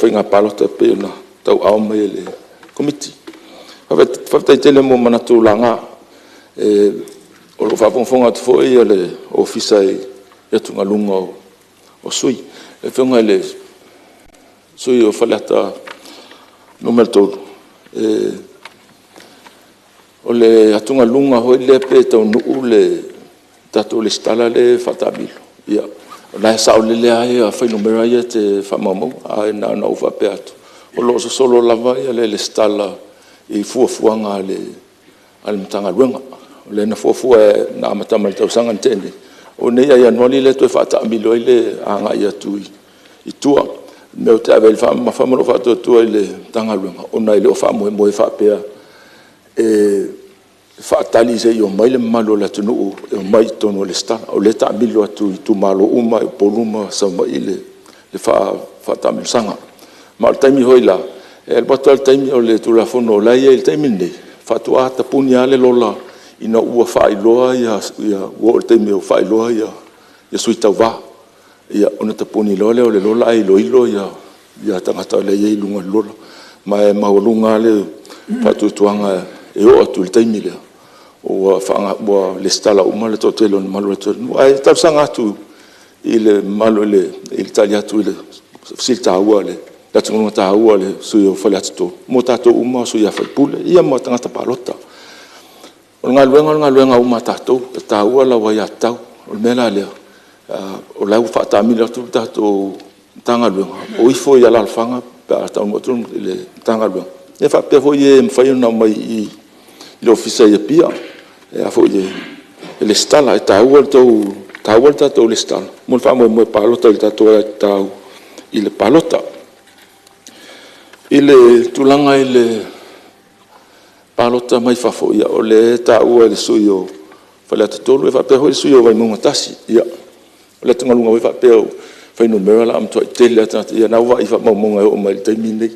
Nga palota pe na tau au mai le committee fa tele mo mana tulanga o lo fa fonga tu foi le ofisa e tu ngalunga o sui e fonga le sui o falata numero to o le atunga lunga ho le pe to no le tato le stala le fatabilo ia la sa o le ai a fai numero ia te fa mamo a na na ufa peato o lo so solo lava ia le stala I fuafuanga le al mtanga luenga le na fuafua na matama tau sanga tene o nei ia noli le to fata milo ile anga ia tu I tua me o te avel fa ma fa mo fa to tu ile tanga luenga o nei le fa mo fa pea fa tali se yo mai le malo la tunu o mai tono le sta o le ta milo tu malo uma o poluma sa mai le fa ta mil sanga ma ta mi hoila el batal taimi o le tulafono la ia il taimi nei fatua ta punia le lola ina ua failoa ia o taimi o failoa ia suita va ia ona ta puni lole o le lola ai loilo ia tangata le ia lunga lola ma maulunga le fatutuanga o atu le taimi le o fanga bo le stala uma le totelo malo le ai ta sanga tu il malo le il tagliato il silta uale la tunu ta ua le suyo falato mo tato uma suya fa pule ia mo tanga palota o ngaluenga uma tato ta ua la wa ya tau o mela le o la fa ta mi le tu tato tanga luenga o ifo ya la fanga pa ta mo tu le tanga luenga e fa pe foi e fa na mai le ofisa ia pia e a foi le stala ta ua to le stala mo fa mo palota il tato tau il palota ile tulanga ile palota mai fafo ia o le ta ua le suyo fala tolu e fa pe ho suyo vai mo tasi ia le tanga lunga vai fa pe fai no mera la am to tele ta ia na va i fa mo o mai te mini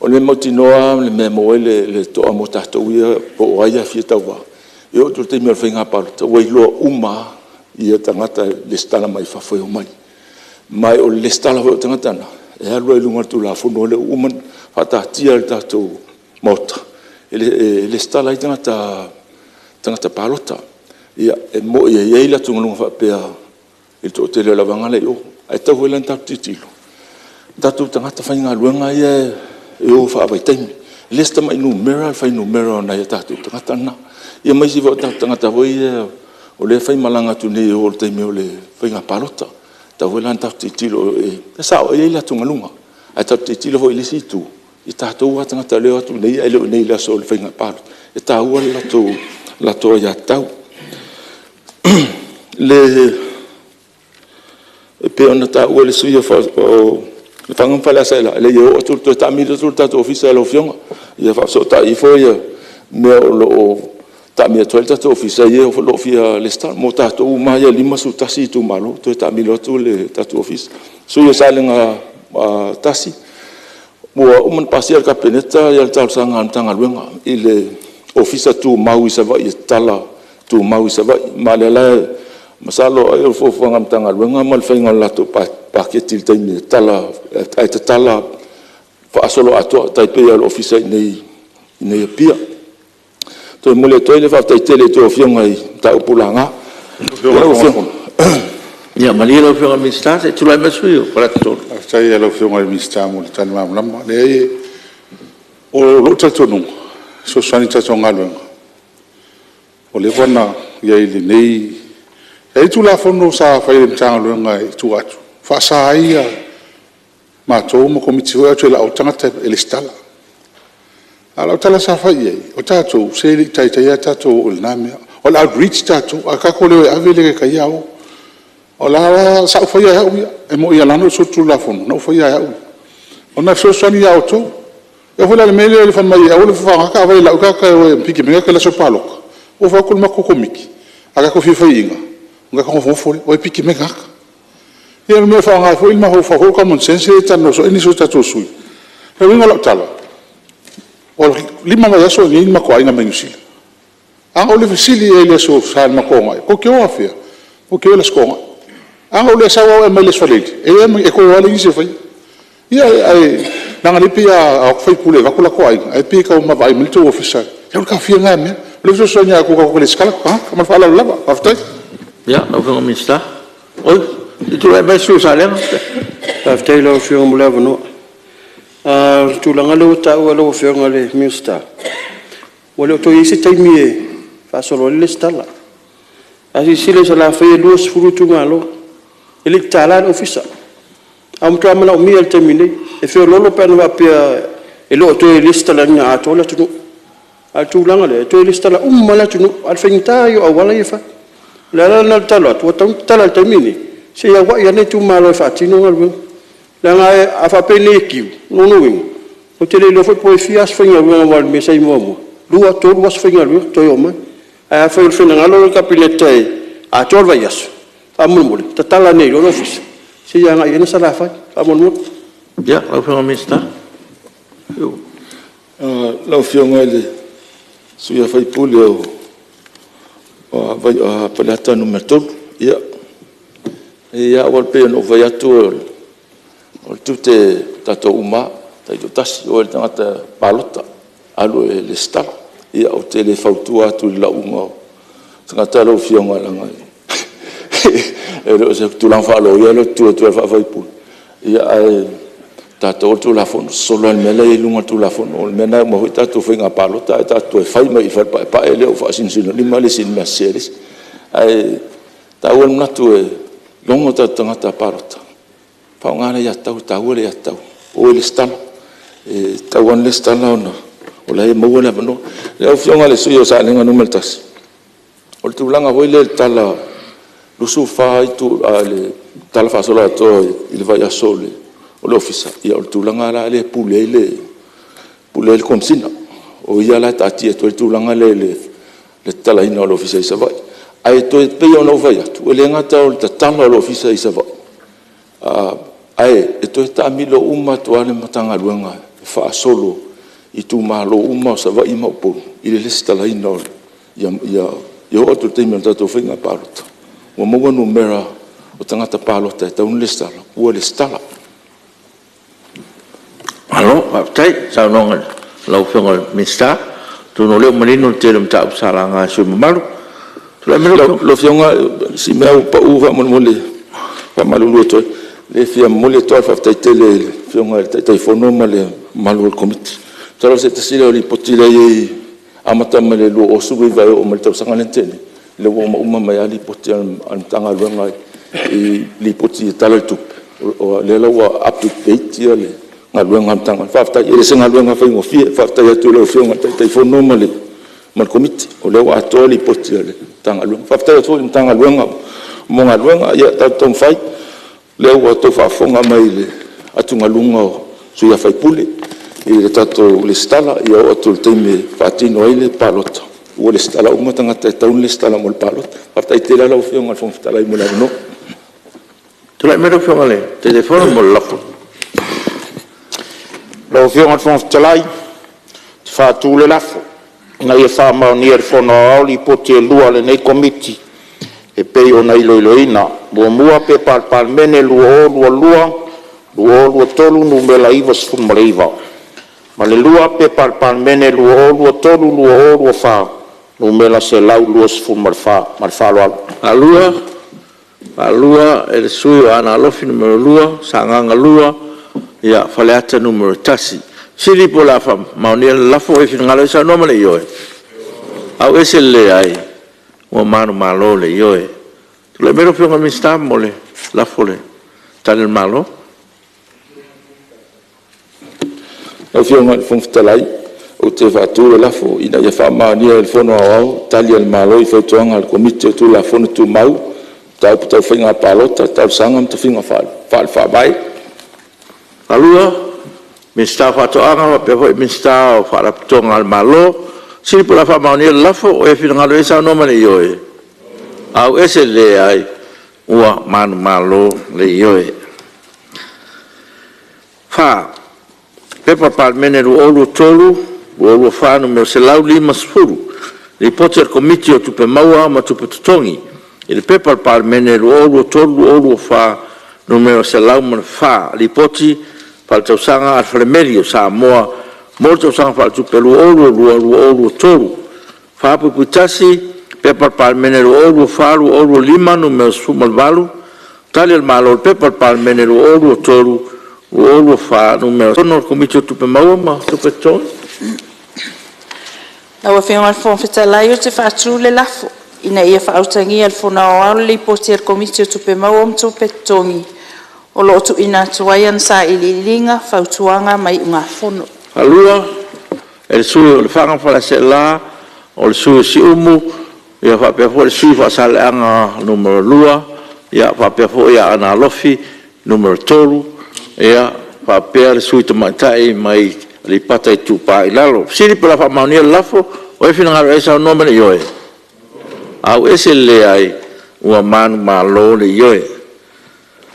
o le motinoa le memo le to amo ta to ia po ia fi ta va io tu te mi finga palota vai lo uma ia tangata le stala mai fafo o mai o le stala vo tangata na e a lo lunga tu la fono le uman fata tia ta to mota le stala i tangata palota ia e mo ia la tu lunga fa pe il to tele la vanga le o ai ta hoela ta titilo ta tu tangata fa inga luenga ia e o fa vai tem le sta mai numero fa numero na ia ta tu tangata na ia mai si va tangata voi o le fa malanga tu ne o te me o le fa inga palota ta hoela ta titilo e sa o ia la tu lunga ai ta titilo voi le situ I tātou atangata leo atu nei ele nei la sol whainga pāru. E tā ua la tō ia tau. Le pe ona tā ua le suia o le whangam whale asaila. Le ia o atu to tā mira tu tātou ofisa lo fionga. Ia whapso tā I fōia mea o lo tā mea toel tātou ofisa ia o lo fia le star. Mo tātou umaya lima su tasi tu malo. To tā mira tu le tātou ofisa. Suia salenga tasi. Mua uman pasial kapeneta ia tau sanga tanga luenga ile ofisa tu mau isava I tala tu mau isava malala masalo ai fo fanga tanga luenga mal fainga la to paketil taimi tala ai tala fa solo ato tai pe al ofisa nei pia to mole to ile fa tai tele to fianga I tau pulanga ia malilo fianga mista se tu lai masuio para to sai alo fianga mista mo tan mamlama le o lo tonu so sani tatonga lo o le bona ia ile nei e tu la fono sa fa ile tanga lo ngai tu atu fa sa ia ma to mo komiti o tu la o tanga te ele stala ala tala sa fa ia o tato se li tai tai tato o name o la outreach tato aka ko le avele ka iao o la sa fa ia e mo ia lano so tu la fono no fa ia ona so sani ia o to e fola le mele le fan mai o le fa ka vai la ka o piki me ka la so palo o fa kul mako komiki aka ko fi fa inga nga ko fo o piki me ka ia me fa nga fo il ma ho fa ko common sense ta no so ini so ta to sui e winga la tala o lima ma so ni ma ko inga mengusi a o le fisili e le so sa ma ko ngai ko ke o afia o ke o le sko a o le sa o me le so le e ko wala ni se fa ia ai nanga ni pia a fai pule va kula ko ai pia ka ma vai milito ofisa ya ka fia nga me le so sonya ko ko le skala ka ma fa la lava afta ya no vou me estar oi e tu vai su sale afta lo fio mo lava no tu langa lo ta o lo fio ngale mista wala to isi taimi fa solo le stala asi sile sala fa lu frutu ngalo Ele tala no ofisa. Am tra mana o mi al termine. E fe lolo pe no apia e lo to lista la nga ato la tu. Al tu langa le to lista la mala tu al fenita yo awala yefa. La na talo tu tala termine. Se ya wa ya ne tu malo fa tino ngal. La nga afa pe ne kiu. No no wing. O te le lo foi po fias fenga wal me sai mo. Lua to was fenga to yo ma. A fa fenga ngalo kapilete a tol vai yasu amul mul tatala nei lo office si ya nga yena sala fa amul mul ya au fionga minister la fionga ele suia fai pule o vai a palata numero 2 ya wal pe no vai atu o tutte tato uma tai do tasi o tangata palota alo le sta ya o tele fautua tu la uma tangata lo fionga langa e se tu l'enfalo ia lo tu fa fai pu ia ta tu la fon solo al mele i lunga tu la fon o mena mo ta tu finga palo ta tu fai mai fa pa ele o fa sin lima le sin mercedes ai ta o na tu longo ta tanga parota fa ngana ya ta o le ya ta o le stan e ta wan le stan no o le mo na no le fionga le suyo sa lenga numero tas o tu langa voi le tala lo su fai tu ale tal fa solo to il va ya sole o l'office ia o tu langa la le pule il consina o ia la tati e tu langa le tala ina l'office isa vai ai to pe yo no vai tu le ngata o tala l'office isa vai ai e to ta milo uma to ale matanga luanga fa solo i tu malo uma sa vai ma po il le tala ina ia o tu te menta to finga parto o mo numera o tangata palota ta un listala o listala alo tai sa nong lo fionga minister tu no le manino te le mta salanga su malu tu le mero lo fionga si me pa uva mo le pa malu to le fia mo le to fa tai tele fionga tai fono ma le malu committee tro se te sile li potile i amata me le lo o subi vai o mo te sanga lentene le uma mai ali poti an tanga luanga i li poti tala tu o le lo up to date le nga luanga tanga fa ta ile senga luanga fa ngofie fa ta ya tu le fionga tai fono male mal komiti o le wa to li poti le tanga luanga fa ta ya tu tanga luanga mo nga luanga ya ta tom fai le wa to fa fonga mai le atu nga lunga su ya fai pule ile tato le stala ya o to teme fatino ile palota o le stala o matanga ta un le stala mo palot partai te la fionga al fon stala mo la no tu la mero fionga le telefono mo la fo lo fionga al fon stala fa tu le lafo na ia fa ma ni el fono li poti lua le nei committee e pe ona iloina mo mua pe pal mene lua tolu numela iva sfun mleiva ma le lua pe pal mene lua tolu lua fa numela se lau lua sfun malfa lo alua e sui ana lofi numero lua sanganga lua ia faleata numero tasi sili pola fa mauni la fo e finga sa no male yo au ese le ai o manu malo le yo le mero fionga mi sta mole la fole tal malo o fionga fon talai o te va tu la fo ina ia fa mani el fono au tali el malo i foto al comité tu la fono tu mau tau finga palota tau sangam tu finga fa bai alua mi sta fa to anga pe mi sta fa la tonga al malo si pola fa mauni la fo e finga lo esa no male yo au ese le ai ua manu malo le yo fa pepa palmene olu tolu olu fa numero se lau lima sfuru li poter committee o tupe maua ma tupe tutongi il pepa palmene olu tolu olu fa numero se lau man fa li poti pal tausanga al fremerio sa moa molto sang fa tupe olu tolu fa puputasi pepa palmene olu fa olu lima numero sumal valu tali al malo pepa palmene olu tolu o fa numero no committee tu pe ma tu pe ton na wa fionga fon feta la yo te fa tru le lafo ina ia whaautangia le whanau au le poti ar komiti o tupe mau am tupe tongi. O lo tu ina tuayan sa ililinga whautuanga mai unga whono. Alua, e sui o le whanga whala se la, o le sui si umu, ia whapea le sui whasale anga numero lua, ia whapea ia ana lofi, numero tolu, ia whapea le sui tamaitai mai li pata i tupa i lalo. Siri pala whamaunia lafo, o e whinangaro e sao nomene ioe. Au ese le ai, ua manu malo le ioe.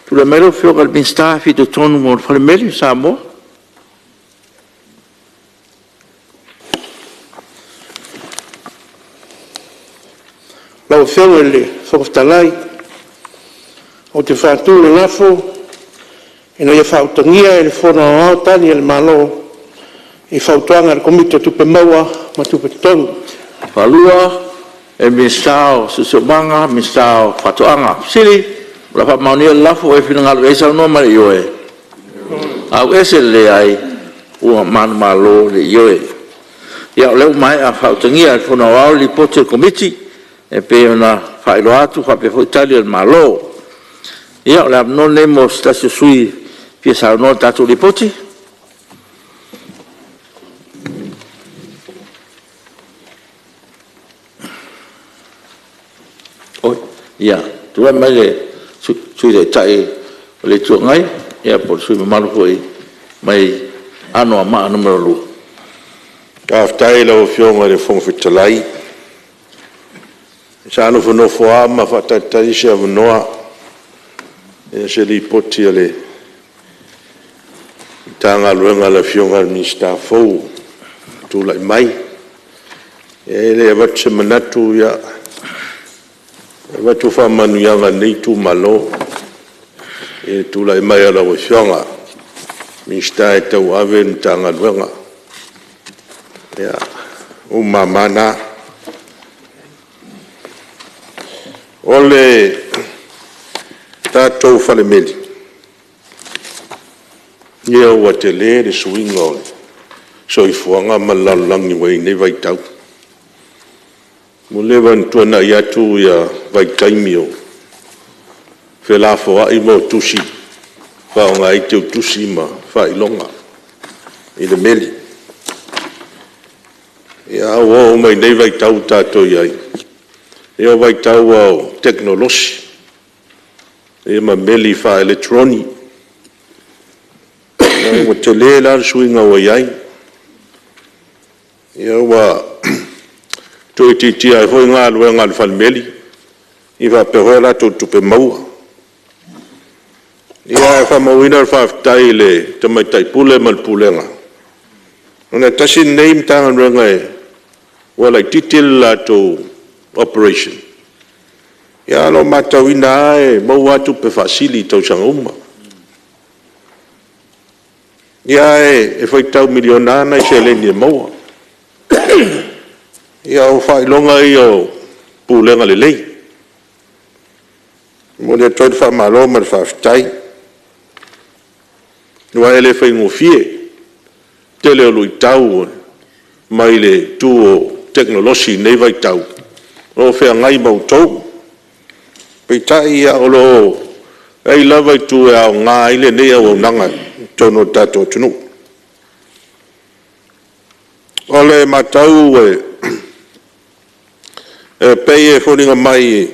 Tula mero whioka le binsta fito tonu mo le whalemeli sa mo. Lau whio le whakaftalai, o te whātū le lafo, ina ia whautangia e le whona o tani e le malo, i whautuanga le komite tupe maua ma tupe tonu. Palua e mistao susumanga, mistao whatuanga. Siri, la whamaunia lafo e whinangalu e sao noma le ioe. Au ese le ai, ua manu malo le ioe. Ia o leu mai a whautangia e whona wao li pote komiti, e pe ona whaelo atu, whape whaitali al malo. Ia o le amnone mo stasio sui pia sao no tatu li poti. Oi, ia, tua mai le sui le tai le tuangai, ia por sui malu hoi mai ano ama numero lu. Aftai la ofionga le fonfitalai. Sa no fono foa ma fatata sia noa. E se li poti ale. Tanga luenga la fionga mista fo tu lai mai. E le avat manatu ya. Avat fa manu yanga nei tu malo. E tu lai mai ala fionga. Mista e tau ave tanga luenga. Ya, umamana ole tatou falemeli ia ua te lē le suiga o le soifoaga ma lalolagi uai nei vaitau mo le vanutuanaʻi atu ia vaitaimi o felafoaʻi mo tusi faaoga i teu tusi ma faailoga i le meli ia ua o mai nei vaitau tatou iai ia vaitau o teknolosi ia ma meli faelektroni ua te lē la le suiga ua iai ia ua toʻititia e foi galuega le falemeli i faapehoe latou tupe maua ia e faamauina le faafetai le tamaitaʻipule ma le pulega ona tasi nei matagaluega e ua laitiiti le latou operation ia lo matauina e mau atu pe faasili tausaga uma ia e faitau miliona ana i se leni e maua ia o faailoga i o pulega lelei mo le atoe le faamalo ma le faafetai ua e le faigofie tele o luitau mai le tu o teknolosi nei vaitau o feagai mautou peitai ia o lo ai lava i tu e aogā ai lenei auaunaga tonu o tatou atunuu o le matau e pei e foliga mai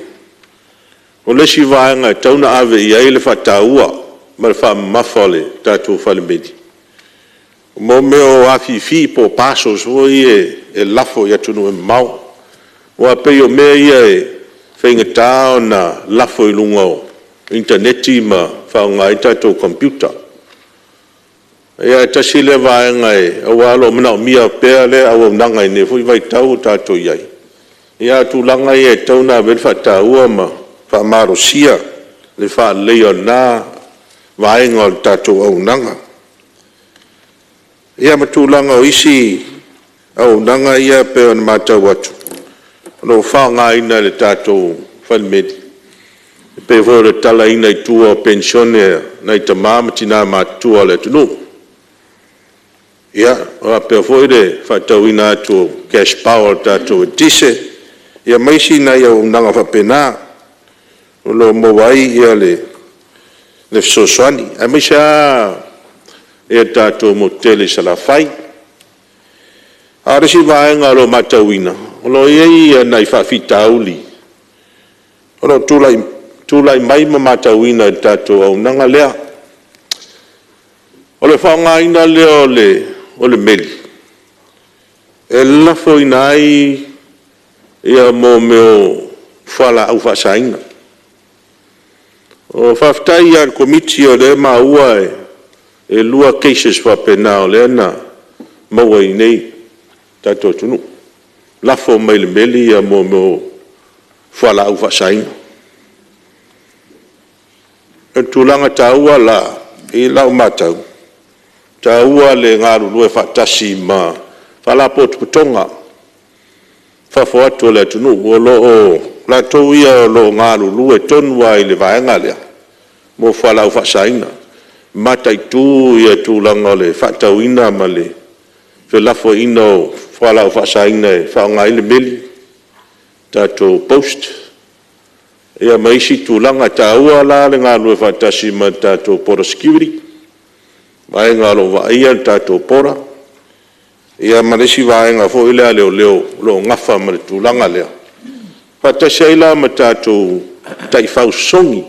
o lesi vaega e tauna ave'i ai le faatāua ma le faamamafa o le tatou falemeli mo me o afifi po pasos foi e lafo ia tunu e mau ua pei o mea ia e faigatā ona lafo i luga o interneti ma faaaogā i tatou kompiuta ia e tasi le vaega e aua lo manaʻomia pea le auaunaga i ne foi vaitau tatou iai ia tulaga ia e tauna ave le faatāua ma faamalosia le faalelei ona vaega o le tatou aunaga ia matulaga o isi aunaga ia pe ona matau atu lo faaaogāina le tatou falemeli pe foi o le talaina i tua o pensione nai tamā ma tinā matutua o le atunuu ia o apea foi le faatauina atu o cash power o tatou e tise ia maisi na ia unanga whapena o lo mawai ia le fesoasoani ai maisa ia tātou mo tele salafai a resi vaenga lo matauina o lo ia nai whawhitauli o lo tūlai mai ma matauina tātou au nanga lea o le whaongaina lea o le meli e lafo ina ai ia mo meo whala au whasaina o whaftai ar komiti o le maua e lua cases whapena o le ana maua i nei tātou tunu lafo mai le meli ia mo meo whala au whasaina e tūlanga tāua la i lau matau tāua le ngaru lue whatasi ma whala potuputonga whafo atu le tunu o lo o la tau ia o lo ngaru lue tonua i le vaenga lea mo whala au whasaina matai tū ia tūlanga le whatauina ma le whelafo ina o whala au whasaina e whaonga i le meli tātou post ia maisi tūlanga tāua la le ngā lue whatasi ma tātou pora security vaenga lo vaia tātou pora ia maresi vaenga fo ilea leo lo ngafa ma le tūlanga lea whatasi aila ma tātou taifau songi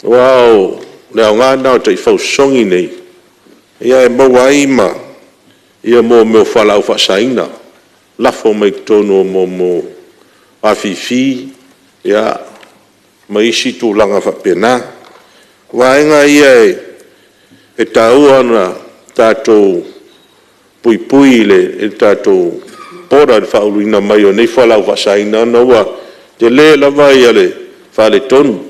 wao leo ngana o taifau songi nei ia e mawai ma ia mo meo whalau whasaina lafo mai tono mo afifi ia maisi tūlanga whapena waenga ia e tāua na tātou pui le tātou pora le whauluina mai o nei whalau whasaina naua te le lava ia le whale tonu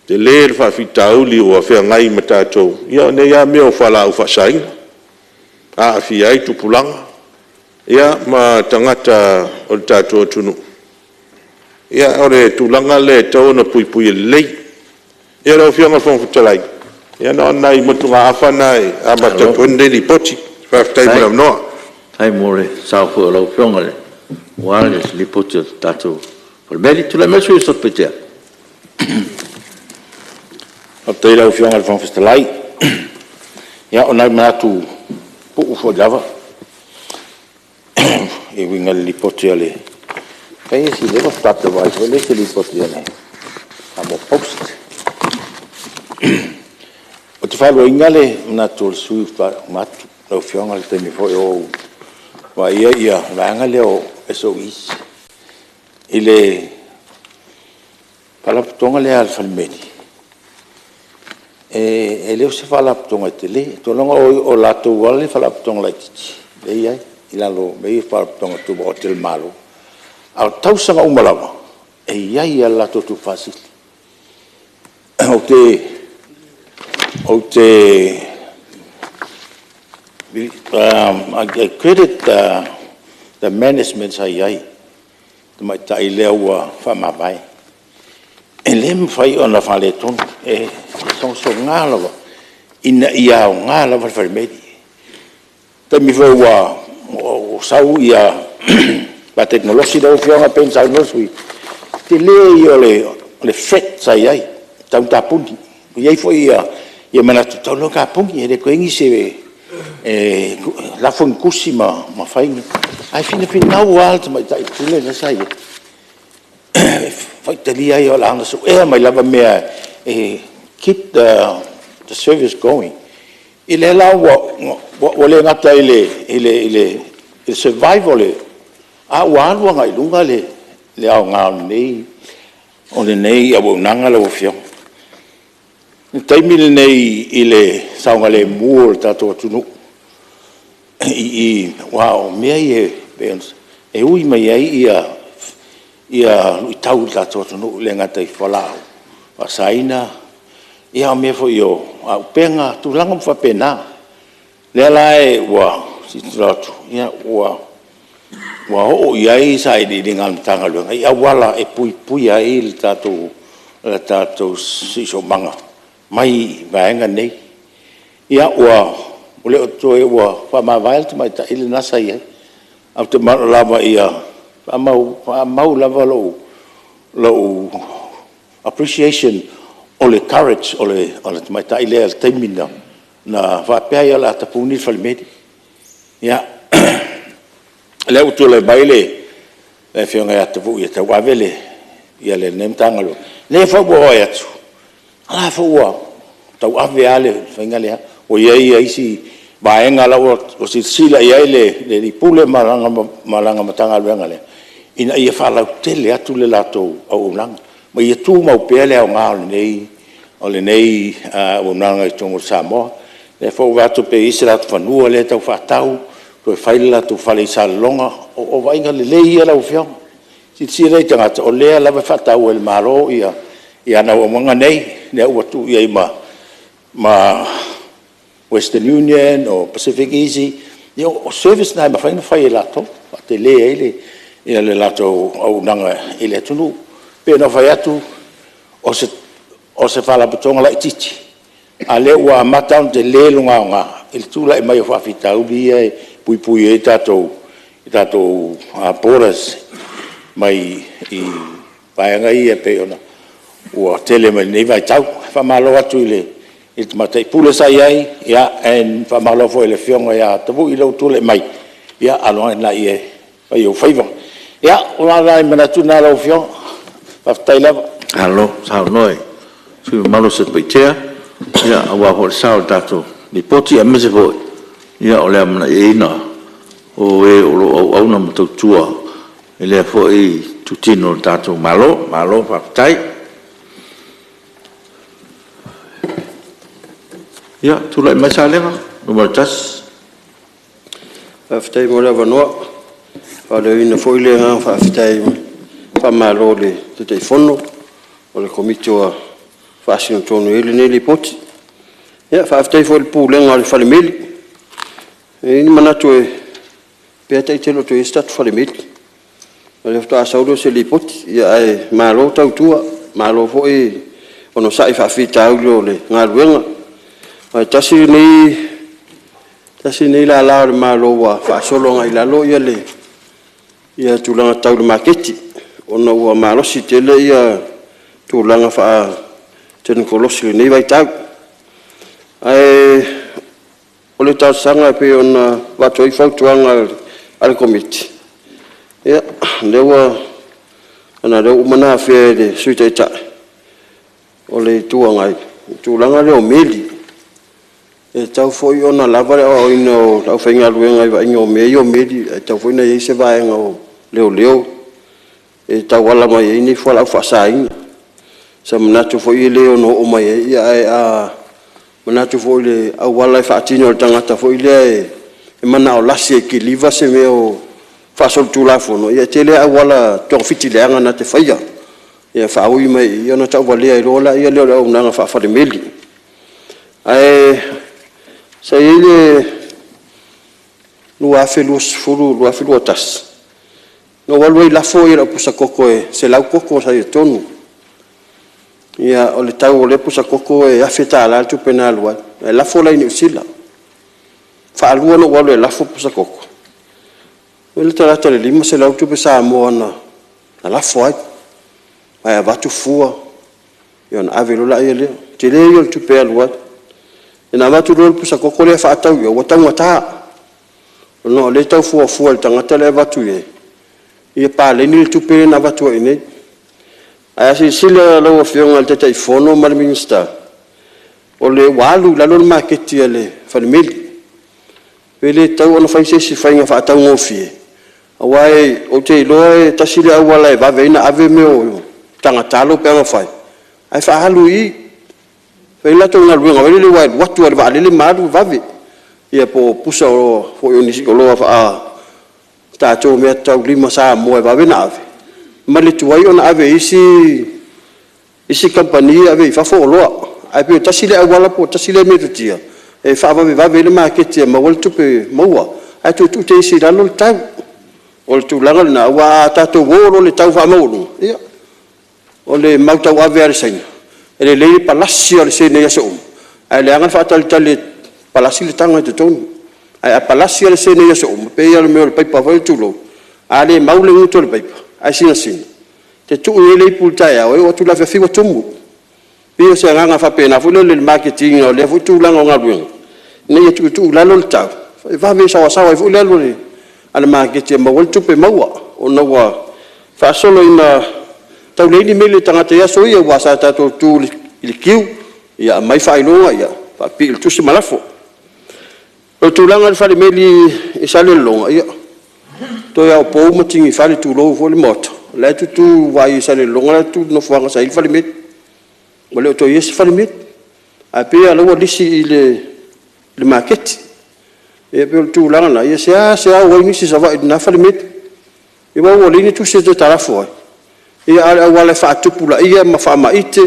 te le le whawhitauli o a whea ngai ma tātou ia nei a mea o whalau whasaina a awhi ai tupulanga ia ma tangata o le tātou tunu ia ore tūlanga le tau na pui lei ia rau whianga whangwhutalai ia na nai matunga awhanai a mata konde li poti whaftai mara mnoa Hai more sao fu lo fiongale wale li poti tātou por meri tu la mesu sot petea Aptei lau whianga le whangwhutalai ia o nai manatu pu'u fo lava e winga li poti ale kaya si lewa tata vai wale se li poti ale amo post o te whalo ingale manatu le sui matu lau whianga le temi fo o wa ia vanga leo SOS ile palaputonga le al falmeni e leo se palaputonga te le tolonga o lato wale palaputonga la titi le ia ila lo mei palaputonga tu o tel malo au tausanga umalawa e ia lato tu fasil o te I credit the management sai mai tai leo fa mai e lem fai ona fale ton e so ngalo ina ia ngalo fa medi te mi foi wa o sau ia la tecnologia da fiona pensa no sui te le fet sai tau tapundi ia foi ia mana tau no kapungi e ko ingi se la fon kusima ma fai ai fina alto mai tai tule na sai fai talia io la ando so mai lava mea keep the service going ile la wo le ngata ile survival a wa ngai lunga le au ngau nei ole nei abo nanga lo fio taimile nei ile saungale muol tato tunu wow mea bens e ui mai ai ia tau tato tunu le ngata I whalau a saina ia mea fo io au penga tu langam fa pena le lai wa si tratu ia wa o iai sai di ngal tanga lu ia wala e pui ai le tato si so manga mai vaenga nei ia wa ole o toe wa fa ma vail mai ta ile nasa ia au te mara lava ia mau lava lo appreciation o le courage o le mai tai le al taimina na va pe la tapuni falmedi ya le utu le baile le fionga ya tavu ya tawavele ya le nemtangalo le fa bo ya tu ala fa wa tau ave ale finga le o ye isi baenga la o si sila ya le pule malanga matanga luenga le ina ia fa la tele atu le lato au lang ma ia tu mau pele au ngal nei o le nei o nanga tongo samo le fo va tu pe isra tu fanua le tau fa tau ko faila tu fale salonga o vainga le ia la ufio si le tanga o le la fa tau el maro ia na o manga nei le o tu ia ma Western Union o Pacific Easy o service na ma faina fai lato te le ia le lato au nanga ile tunu pe no fai atu o se fala butonga la titi ale wa matau de le lunga il tula mai fa fita ubi pui e tato poras mai I paanga ia pe ona o tele mai nei vai tau fa malo atu ile it matai pule sai ai ya en fa malo fo ile fionga ya tabu ile tule mai ya alo na ie fa yo faiva ya ona la mana tu na lo fion fa taila Halo, sao noi. Su malo se peitea. Ya awa ho sao tato. Ni poti a mese fo. Ya ole amna ina. O o na mto tua. Ele fo tutino tato malo fa tai. Ya, tu lai masalenga. Nomor tas. Aftai mo la vanoa. Ala ina foi le ha fa aftai. Fa malo le te fono. O le komiti o fasino tonu ele nele poti. Ya fa aftai foi le pulenga le falemeli. Ini manatu pe tai telo to estat falemeli. Le sta saudo se le poti ya malo tau tua malo foi ono sai fa fita ulo le ngaluenga. Ai tasi nei la malo wa fa solo ngai la lo ya le ia tulanga tau le maketi ona wa malo si tele ia tulanga fa ten kolosi nei vai tau ai ole tau sanga pe ona wa toi fa tuanga al komiti ia lewa ana le umana fe de suite ta ole tuanga tulanga le o meli e tau foi ona lava o ino tau fenga luenga va ingo meio medi tau foi na ise vai ngo leo e tau wala mai ni fola fa sai sa manato foi leo no o mai ia manato foi le a wala fa tino tanga ta foi le e mana o lasi ki liva se meo fa sol tu la fono ia tele a wala to fiti le anga na te faia ia fa ui mai ia na tau wale ai rola ia leo o nanga fa le meli ai sa ele no afelus furu lo afeluotas no walway la foi la pusa koko e se la koko sa tonu ia ole tau le pusa koko e afeta la tu penal wa la fola ni sila fa alua no walway la fo pusa koko ele tala tale lima se la tu pesa mo na la foi ai va tu fua yon avelo la ele tele yo tu pe alwa ina matu rol pusa kokole fa tau yo watanga ta no le tau fu le tangata le vatu e pa le ni tu pe na vatu ine aya si sila lo fionga te tai fono mal minister o le walu la lo market le fa le mil pele tau ona fa si fa nga fa tau ngofie awai o te lo ta sila wala va veina ave me o tangata lo pe ma fa ai fa halui Pela to na luenga wele wa watu wa le madu vavi ia po pusa o fo yoni sikolo fa ta to me ta lima sa mo va ve na ave mali tu wa yona ave isi company ave fa fo lo ai pe tasile wala po tasile me tia e fa va ve le market ma wol tu pe mo wa ai tu te si la lo ta ol tu la na wa ta to wo le ta fa mo ia o le mauta wa ve arsenio ele le palasi al sene ya so ai le anga fatal tale palasi le tanga te ton ai palasi al sene ya so pe ya me pai pa vai tulo ale maule nguto le paipa ai sina te tu ele pultai a o tu la fe fiwa tumu pio se nganga fa pena fu le marketing o le fu tu la nga lueng ne tu la lo tau va me sawa fu le lo ala marketing ma wol tu pe mawa o no wa fa solo ina tau le ni mele tangata ya so ia wa sa ta tu il kiu ia mai fa ilo ia fa pil tu se malafo o tu la nga fa le meli isale longa ia to ya po matingi fa le tu lo fu le moto la tu vai isale longa tu no fa nga sa il fa le met wala to yes fa le met a pe ala wa lisi le market e pe tu la nga ia se a wa ni si sa va na fa le met e wa wa ni tu se de tarafo ia ala wala fa tupula ia ma fa ma ite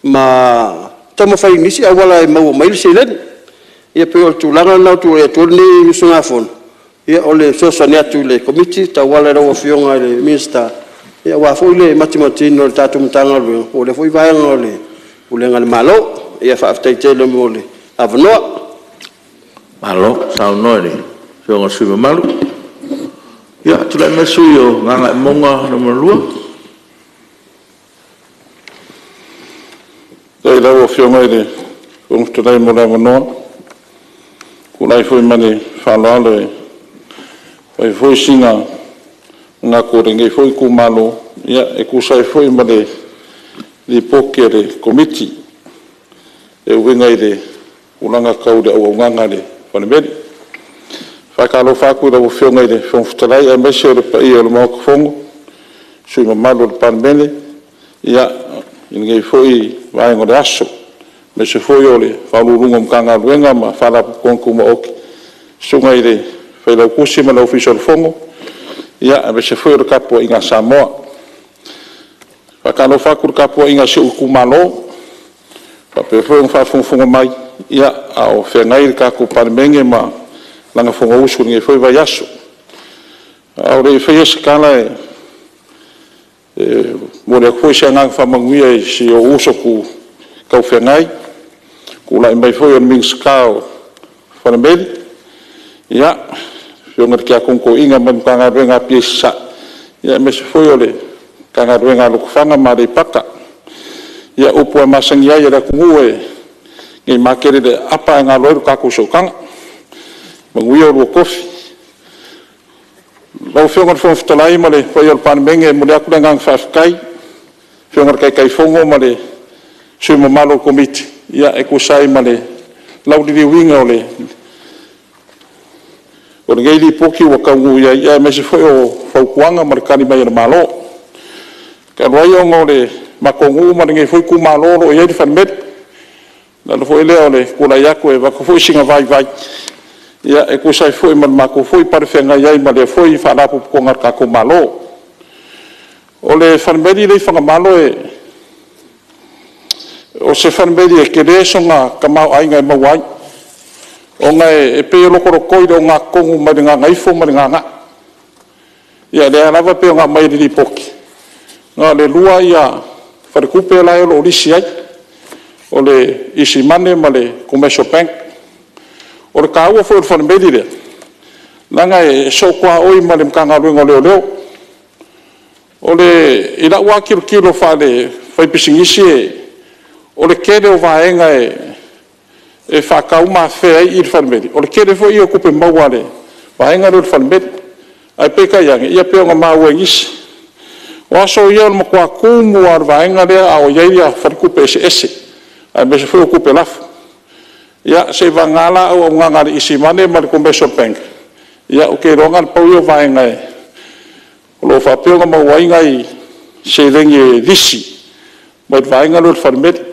ma tama fa inisi awala ma mai selen ia pe o tu langa na tu e tu ni sunga fon ia ole so sonia tu le committee ta wala ro fionga le minister ia wa fo le matimati no tatu mtanga o le foi vai ngole o le ngal malo ia fa aftai te le mole avno malo sao noi fionga sui malo ia tu la mesu yo nganga monga no malua dai la fionga ile tu dai mo la no kulai foi mani falale foi foi singa nga ko ringe foi ku malo ia e ku sai foi mani li pokere committee e winga ile ulanga kaude o nganga le fanbedi fa kalo fa ku da fionga ile fon futalai e meshe le pai o mo ko fongo sui malo le panbele ia inge foi vai ngore aso me se foi ole falurunga mkanga luenga ma fala konku mo ok sunga ile fela kusi ma official fongo ia me se foi o kapo inga Samoa fakalo fakur kapo inga se ukumalo fa pe foi fa fongo mai ia ao fengai ka ku parmenge ma langa fongo usu nge foi vai aso ao re foi skala mo le foi sanga fa manguia si o uso ku kau fengai ku la mai foi on ming skao fa mel ya yo ngat kia ko inga man kanga renga pisa ya me foi ole kanga renga lu fanga mari paka ya upo masang ya ya ku ngue ngi makere de apa nga lo ka ku so kanga manguia lu kofi lo fionga fo ftalai male foi ol pan menge mo le ku ngang fa kai fionga kai fongo male sui malo komiti ia e kusai male lau di winga ole o ngei li poki wa kangu ia me se foi o faukuanga markani mai malo ka royo ngole makongu ma ngei foi ku malo o ia di fanmet na foi le ole kula yako e va ko foi singa vai ia e kusai foi man mako foi parfenga ia male foi fa la ko ngar ka ku malo ole fanmedi le fanga malo o se fanmedi e kere songa kamau ai ngai mawai o ngai e pe loko koi do nga kongu madinga ngai fo madinga nga ia le lava pe nga mai di poki nga le lua ia fa ku pe la lo lisi ai o le isi mane male commercial bank o le kaua fo fanmedi le langa e so kwa oi male mkanga luengo leo o le ila wa kilo fa le fa pisingisi o le kere o vaenga e whakau ma whea i whanmeri. O le kere fo i o kupe mauare vaenga ro whanmeri. Ai peka iange, ia peonga maua ngisi. O aso ia o makua kumu ar vaenga rea a o iaia whankupe ese. Ai mese fo o kupe lafu. Ia se vangala au ngangari isi mane ma le commercial bank. Ia o ke ronga pau i o vaenga o lo whapeonga mauainga i se rengi lisi. Mai vaenga ro whanmeri.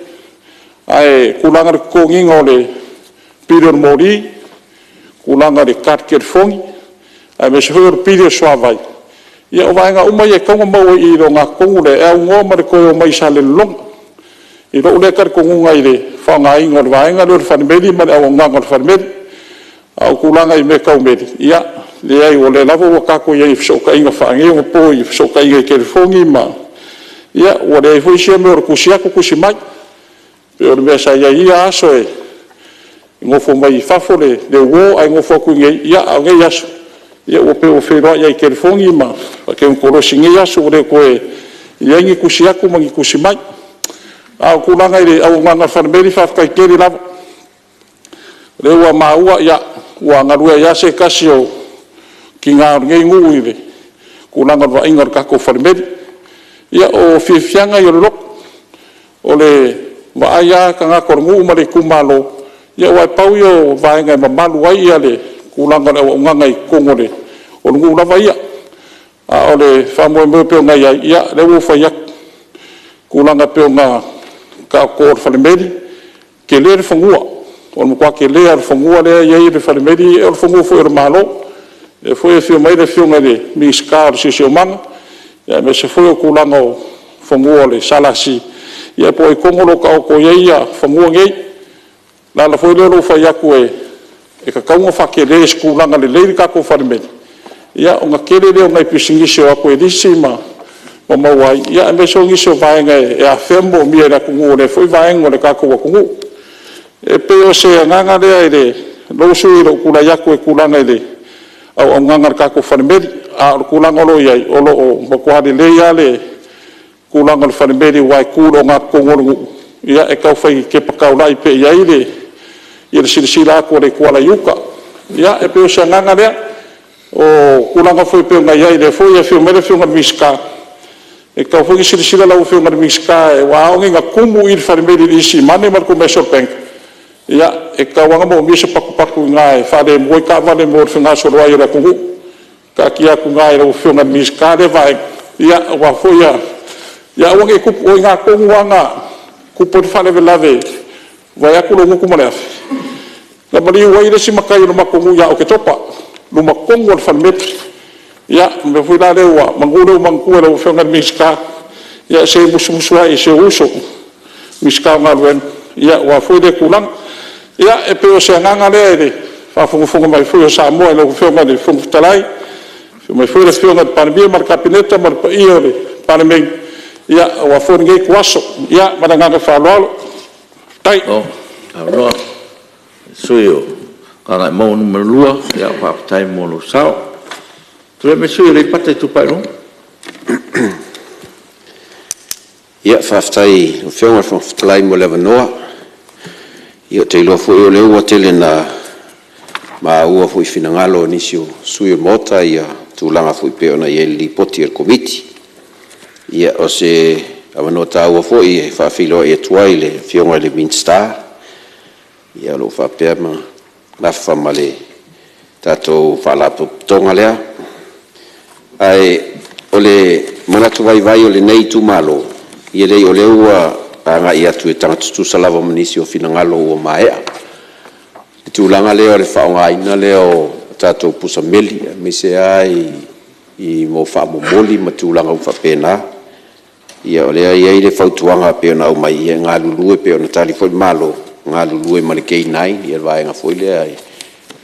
Ai kulanga ko nginga ole piro mori kulanga de katker fongi ai me shor piro swavai ia vainga uma ye kongo mo i ro nga kongo le e ngo ma ko mai sale long i ro le kar kongo ngai le fanga inga vainga ro fanbeli ma o nga ngor fanbeli au kulanga i me ka me ia le ai ole lavo ka ko ye so ka inga fa ngi o po i so ka inga ke fongi ma ia ole foi sheme or kusia ko kusimai o le mea sa ia aso ngofo mai fafole le wo ai ngofo ku nge ia nge aso ia ua pe o wheroa ia I kerifongi ma ke unkorosi ngi asu o le koe ia ingi kusi aku mangi kusi mai a kulanga ile au nganga whanmeri whafkai keri lava le ua maua ia ua ngarua ia se kasi o ki ngā ngei ngu ile kulanga wa ingar kako whanmeri ia o whiwhianga I o lok o le waaya ka ngā korongu ma le kumalo ia wai pau yo vaenga mamalu ai ia le kulanga le nganga I kongole o ngu lava ia a o le whamoe mwe peo ngai ia le ufa ia kulanga peo ngā ka kōr whalemeri ke le whangua o mkwa ke le ar whangua le iei le whalemeri e o whangua fo e malo e fo e whio mai le whionga le miska o sisi o manga ia me se fo e kulanga o whangua le salasi ia po I kongolo ka o ko iei a whangua ngei la la fo I leo fa iaku e ka kaunga whake le skulanga le leiri kako whalemeri ia o ngā kere leo ngai pisingisi o ako e disi ma mawai ia me so ngiso vaenga e a fembo mia la kungu le foi vaenga le kako wa kungu e pe o se nganga le ile lo su I lo kula yaku e kulanga ile au nganga kako whanemeri a kulanga lo iai o lo o makuhari le ia le kulanga le whanemeri wai kulo ngā kongoru ia e kau whai ke pakau lai pe iai le ia le sirisira ako le kuala yuka ia e pe o se nganga lea o kulanga foi pe ngai ai le foi e fio mere fio ngai miska e ka foi sirisira la fio ngai miska e wa o nga kumu I whanemeri isi mane mar commercial bank ia e ka wanga mo misa paku ngai fale mo ka vale mo finga so ro ai la kungu ka kia ku ngai lo fio ngai miska le vai ia wa foi ia o ngai ku o nga kungu nga ku po fale velave vai akulo mo ku mole la mali wai le si makai no makungu ia o ke topa luma kongo al whanemetri ia me fui la rewa mangure mangkua lau whionga miska ia se musumusua I se uso miska ngaluen ia wa fui le kulang ia e peo se nganga lea ele whafungufungu mai fui o Samoa lau whionga le fungutalai mai fui le whionga panamia mar kapineta mar pa ia le panameng ia wa fui ngei kuaso ia maranganga whaloalo tai aloha suyo kanga mau numero lua ya whaapatai mo lo sao tu me sui le pata tu pai no ia whaapatai o whionga whaapatai mo lewa noa ia te ilo fu o leo tele na ma ua fu I finangalo nisio sui o mota ia tūlanga fu I peo na ia li poti er komiti ia o se awanoa tā ua fu I whaafilo e tuai le whionga le Minstar ia lo whaapea ma lafa male tatou whaalapo tonga lea ai ole manatu vai ole nei tu malo ia lei ole ua anga ia tu tangatu salava manisi o finangalo o maea tu langa leo le whaonga ina leo tatou pusa meli me se ai I mo whaamomoli ma tu langa whapena ia ole ia I le whautuanga peo na au mai ia ngā lulue peo na tali foi malo ngā lulue mani kei nai ia vaenga foile ai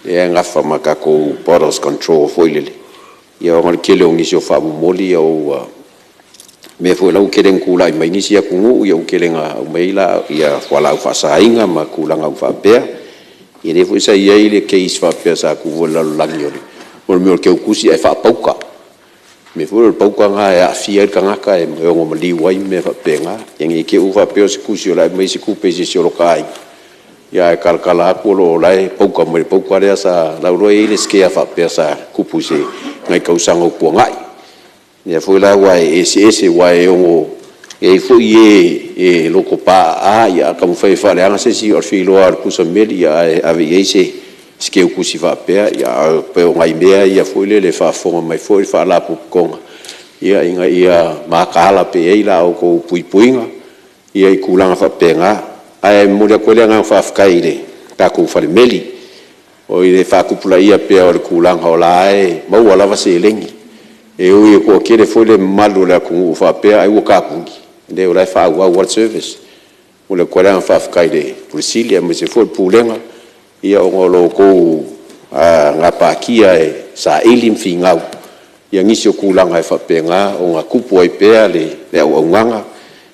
ia ngafa makako borders control foile ia o ngari kele o ngisi o whaamomoli au me foi lau kele ngkula I mainisi a kungu ia ukele ngā au meila ia whala au whaasainga ma kulanga au whaapea ia ne foi sa ia I le keis whaapea sa kuvo lalulangi o le meo ke ukusi ai whaapauka me foi le pauka ngā e a fia ka ngaka e meongo maliwai me whaapea ngā ia ngi ke u whaapea si kusi o lai meisi kupe si o loka ai ia e kalkala aku lo lai pauka mai pauka rea sa lauroi I le skea whaapea sa kupu se ngai kausanga upua ngai ia foi la wai ese wai ongo e foi e loko pa a ia kamu fai fale anga se si or filo ar kusa meli ia ave ese skeu kusi whaapea ia pe o ngai mea ia foi le whaafonga mai foi whaalapu konga ia inga ia makala pe eila o ko puipuinga ia I kulanga whaapea ngā ai mulia kwele nga whaafkai le kako whalemeli o I le whaakupula ia pea o le kulanga o lae mau alawa se lengi e ui ko kere foi le malu le kungu whaapea ai ua kapungi le o lai whaau au world service mulia kwele nga whaafkai le Brasilia me se foi pulenga ia o ngolo kou ngā pākia e sa ilim whingau ia ngisi o kulanga e whaapea ngā o ngā kupu ai pea le au au nganga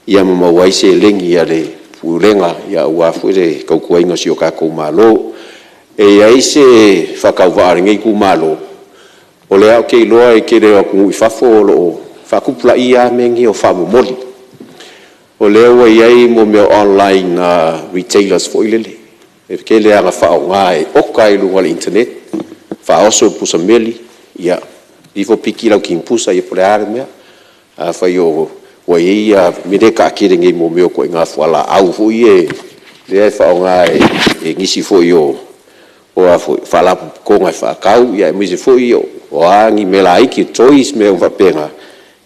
ia mamawai se lengi ia le pulenga ia ua fuere kau kuainga si o kako malo e ai se whakau vaare ngai ku malo O le au ke loa e ke le aku i fafo o lo whakupula ia mengi o whamomoli. O le ua iai mo mea online retailers fo ilele. E ke le anga whao ngā e oka i lunga le internet. Whaoso pusa meli. Ia. Ifo piki lau ki mpusa i pole are mea. Whai o wa ia mire ka kere ngai mo mea ko i ngā whala au fo i e. Le ai whao ngā e ngisi fo i o. O a fo whala ko ngai whakau. Ia e mise fo i o. O angi me la iki tois me o wapenga.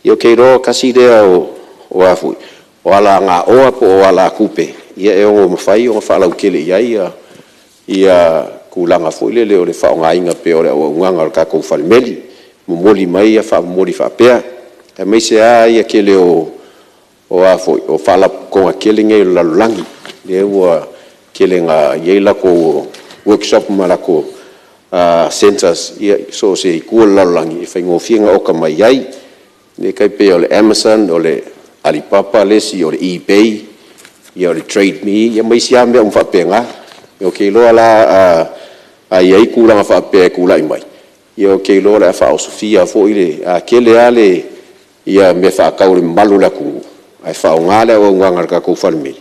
Io kei roa kasi rea o afui. O ala ngā oa po o ala kupe. Ia e o mawhai o whalau kele ia kulanga fuile leo le whao ngā inga pe o le o unganga o kako whalimeli. Mumoli mai ia whamoli whapea. E meise a ia kele o afui. O whala konga kele ngai lalulangi. Le ua kele ngā ieila ko workshop malako. Centers ia so se kua lalangi e whaingo whianga oka mai iai ne kai pe o le Amazon o le Alibaba lesi o le eBay ia o le Trade Me ia mai sia mea whapenga o ke loa la a iai kulanga whapea kula i mai ia o ke loa la whao Sofia fo ile a kele ale ia me whakau le malu la ku ai whao ngale o nganga ka ko whalmei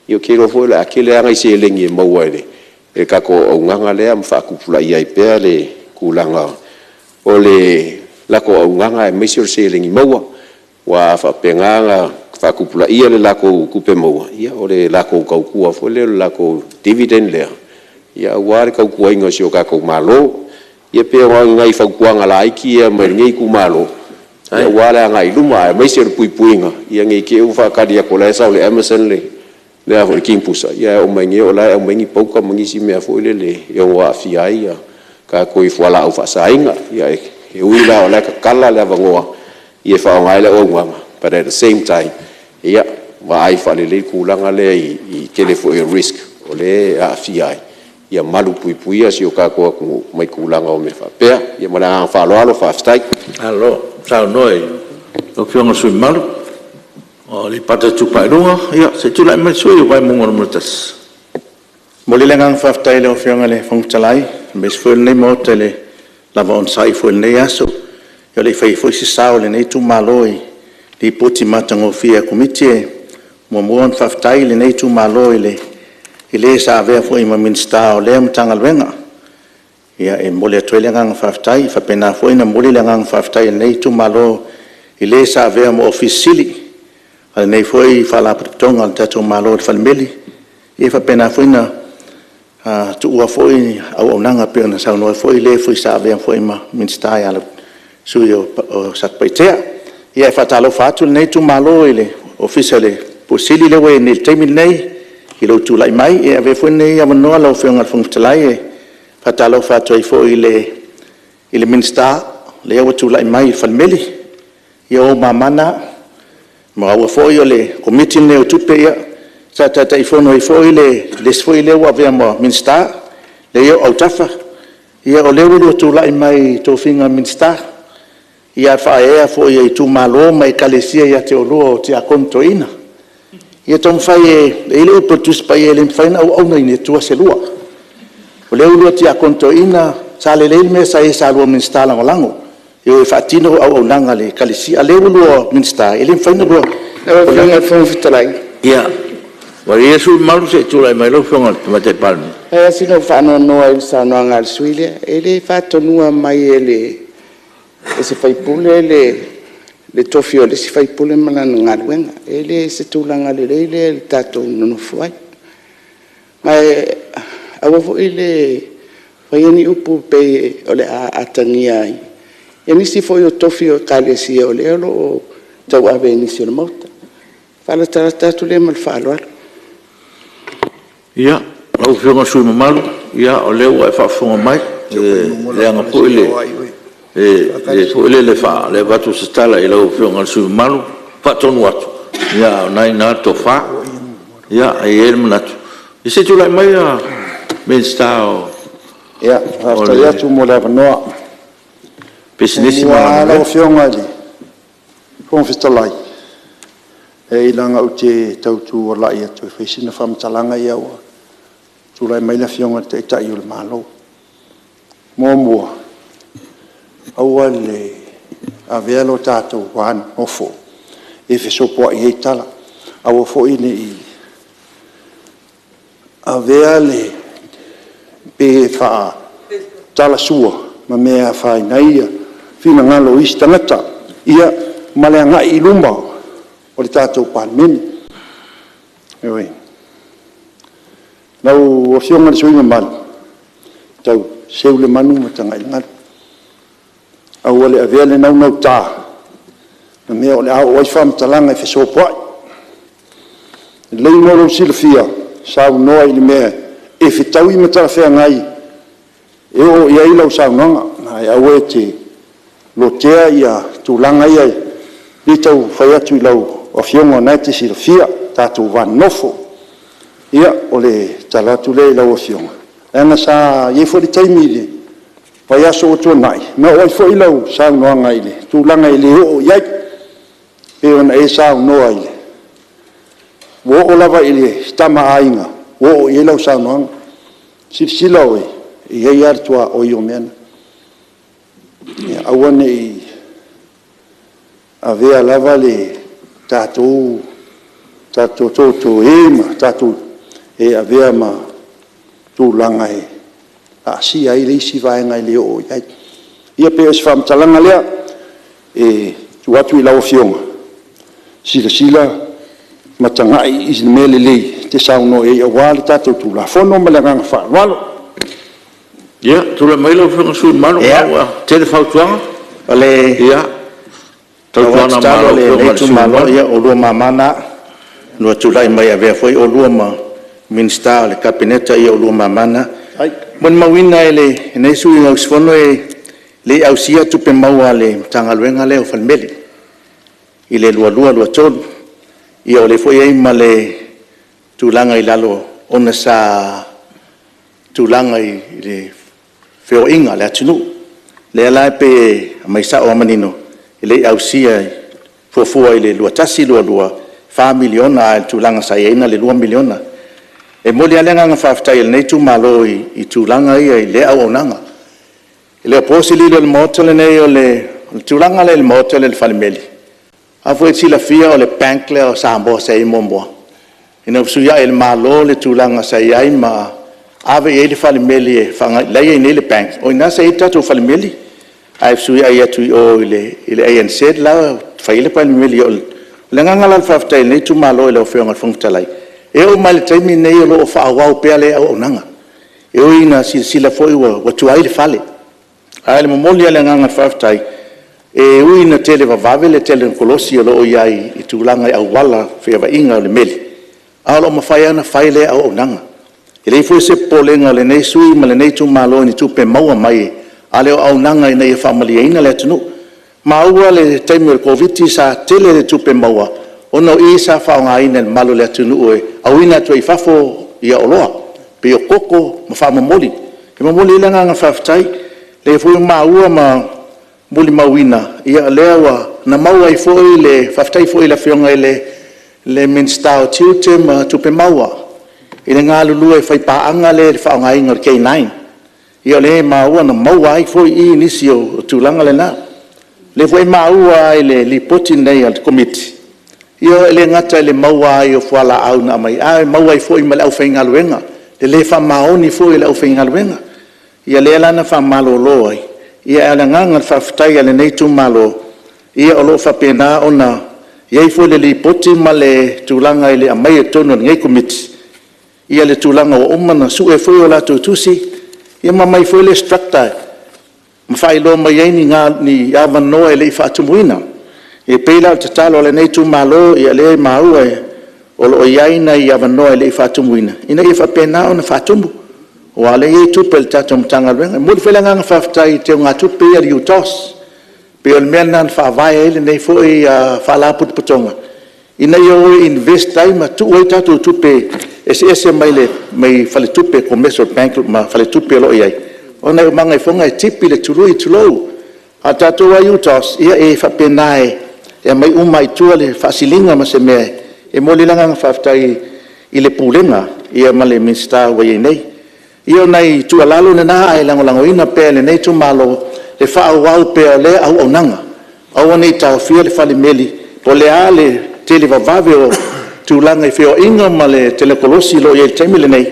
ia o ke loa fo ile a kele anga i se lengi e maua ele e kako o nganga lea mwhakupula ia i pēr le kulanga o le lako o nganga e meisio se lengi maua wa whapenganga whakupula ia le lako kupe maua ia o le lako kaukua fo le lako dividend lea ia ware kaukua inga si o kako malo ia pēr ngai whakuanga la iki ia mai ngai ku malo ia ware ngai luma e meisio le puipuinga ia ngai ke u whakari a kola e sao le Amazon le a ki pusa ia o mai o la o mai pouka mangi si mea fo le o wa fiai ka ko i fola au fa sainga ia e uila o la ka kala le vangoa ia fa ngai le o ngama but at the same time ia wa ai fa le kulanga le i kele fo e risk o le a fiai ia malu puipuia si o ka ko mai kulanga o me fa pe ia mala fa lo fa stai alo sao noi o fiona sui malu o li pata tupa runga ia se tula mai sui vai mungo mutas mo le ngang whaftai le o whianga le whangtalai mes fuel nei mo tele lava on sai fuel nei aso yo le whai fuisi sao le nei tu maloi li poti matango fia komitie mo muon whaftai le nei tu maloi le sa avea fui ma minsta o le mtanga lwenga ia e mo le tuele ngang whaftai whapena fui na mo le ngang whaftai nei tu malo le sa avea mo ofisili al nei foi fala protonga al tato malo falmeli e fa pena foi na tu ua foi au nanga pe na sa no foi le foi sa ve foi ma minsta ya suyo sakpaitea e fa talo fatu nei tu malo ile officially posili le we nel temi nei ilo tu lai mai e ave foi nei ya no la ofenga al fungtalai fa talo fatu foi ile minsta le o tu lai mai falmeli yo mamana ma wa foi le committee ne o tupe ia sa ta ifono foi le foi le wa ve mo minsta le yo autafa ia o le lo tu lai mai to finga minsta ia fa e foi e tu malo mai kalesia ia te lo te akontoina ia tom fai e le potus pa ele fai na o na ni tu se lua o le lo te akontoina sa le me sa e sa lo minsta lango yo fatino au nanga le kalisi ale lo minsta ele faina lo Nanga fong fitalai. ia wa yesu malu se tula mai lo fonga mate palmi E sino fano no ai sa no ngal suile ele fato nua mai ele se fai pule le tofio le se fai pule mana ngal wenga ele se tulanga le tato no fuai mai awo fo ele fai ni upu pe ole atania e si foi o tofio kalesi o le lo tau ave ni sur mota fala tata tu le mal falo ia au fiona sui malu ia o le wa fa fonga mai le anga po ile e po ile le fa le vatu stala ile au fiona sui malu fa tonu atu ia nai na to fa ia e el manatu e se tu lai mai a men stao ia after ia tu mo la no business ma la fionga li kon fistalai e ilanga o te tautu o la ia tu fesina fam talanga ia wa tu lai mai la fionga te tai o malo mo aua le avea lo tātou wan ofo e fesopo ai hei tala aua fo'i ne'i avea le pe fa'a tala sua ma mea whainaia whina ngalo isi tangata ia malea ngai i lumba o le tātou palemene ewe nau o fionga le soinga manu tau seu le manu ma tanga i ngatu au le avea le nau tā na mea o le au wai whamtalanga i fesopo ai lei moro sila fia sau noa i le mea e fitau i matara whea ngai e o ia ilau sau nanga ai au e te lotea ia tūlanga ia i tau whai atu i lau o fionga nai te sila fia tātou van nofo ia o le talatu le lau o fionga ena sa ie fo le taimi le whai aso o tua nai na oi fo i lau sau noa ngai le tūlanga i le o iai e ona e sau noa i le wo o lava i le stama ainga wo o i lau sau noa sila oi i hei artua o i o mena awane i avea lava le tātou tōtou ma tātou e avea ma tūlanga e a si ai le isi vaenga i le o iai ia pe es whamtalanga lea e tuatu i lau fionga sila matangai i mele lei te sauno e awale tātou tūlafono ma le nganga whaanwalo ia tula mai lau fionga sui manu maua tele whautuanga ole ia tautuana malo le leitu malo ia o lua mamana no tulai mai ave foi o lua ma minsta le kabineta ia o lua mamana ai mon mawina ele nei sui ngau sfono e le ausia tu pe maua le tangaluenga le o falmeli ile lua ton ia o le foi ai male tulanga i lalo ona sa tulanga i le feo inga le atunu le ala pe mai sa o manino ile ausia fofua ile lua tasi lua 5 miliona tulanga sa ina le 2 miliona e moli alenga nga faftai le nei tu malo i tulanga ia i le au onanga ile posili le motel nei o le tulanga le motel le falmeli a foi sila fia o le bank le o sambo sei mombo ina suya el malo le tulanga sa ia ma ave ele falmeli e fanga le nei le bank o ina sei tatu falmeli ai suya ia tu o ile ANC la faile falmeli o le ngangala faftai nei tu malo le ofenga fungtalai e o mai taimi nei o lo fa wa pe ale o nanga e o ina sila foi wa tu ai le fale ai le momoli le nganga faftai e o ina tele va vavele tele kolosi lo iai i tulanga au wala fe va inga le meli alo ma faiana faile o nanga e le foi se polenga le nei sui ma le nei tu malo ni tu pe maua mai ale o nanga i nei family ina le tunu ma ua le taimi o covid sa tele le tu pe maua ono isa fa nga ina malo le tunu e au ina tu i fafo ia oloa pe o koko ma fa momoli ke momoli le nganga faftai le foi ma ua ma muli mawina ia lewa na maua i foi le faftai foi la fionga le minstao tiute ma tu pe maua ile nga lulu e fai pa anga le fa nga inga K9 ia le maua na maua i foi i inisio tulanga le na le foi maua ile lipoti nei al committee ia le ngata le maua i o fala au na mai ai maua i foi ma le au fainga luenga le fa maoni foi le au fainga luenga ia le lana fa malo loi ia ala nganga faftai ale nei tu malo ia olo fa pena ona ia i foi le lipoti ma le tulanga ile amai tono ngai committee ia le tulanga o umana su e foi ola tusi ia mai foi le structure ma fai lo mai ni nga ni ava no ele fa tumuina e pela te talo le nei tu malo ia le mau e o iaina ia ava no ele fa tumuina ina ia fa pena ona fa tumu o ale e tu pel tatum tangalwenga mo fela nga faftai te nga tu pe ia utos pe o menan fa vai ele nei foi fa la put putonga ina yo invest time tu o tatu tu pe ese mai fale tu pe commercial bank ma fale tu pe lo iai ona manga fonga tipi le tului tulo atatu wa utos ia e fa penai e mai umai tu le fasilinga ma se me e mo le langa faftai ile pulenga ia male minsta wa nei ia nei tu alalo na ai lango ina pe le nei tu malo le whaau pea le au nanga. Au nei tau fia le whale meli, o le a le tele vavave o tūlanga I whio inga ma le telekolosi lo I le taimile nei,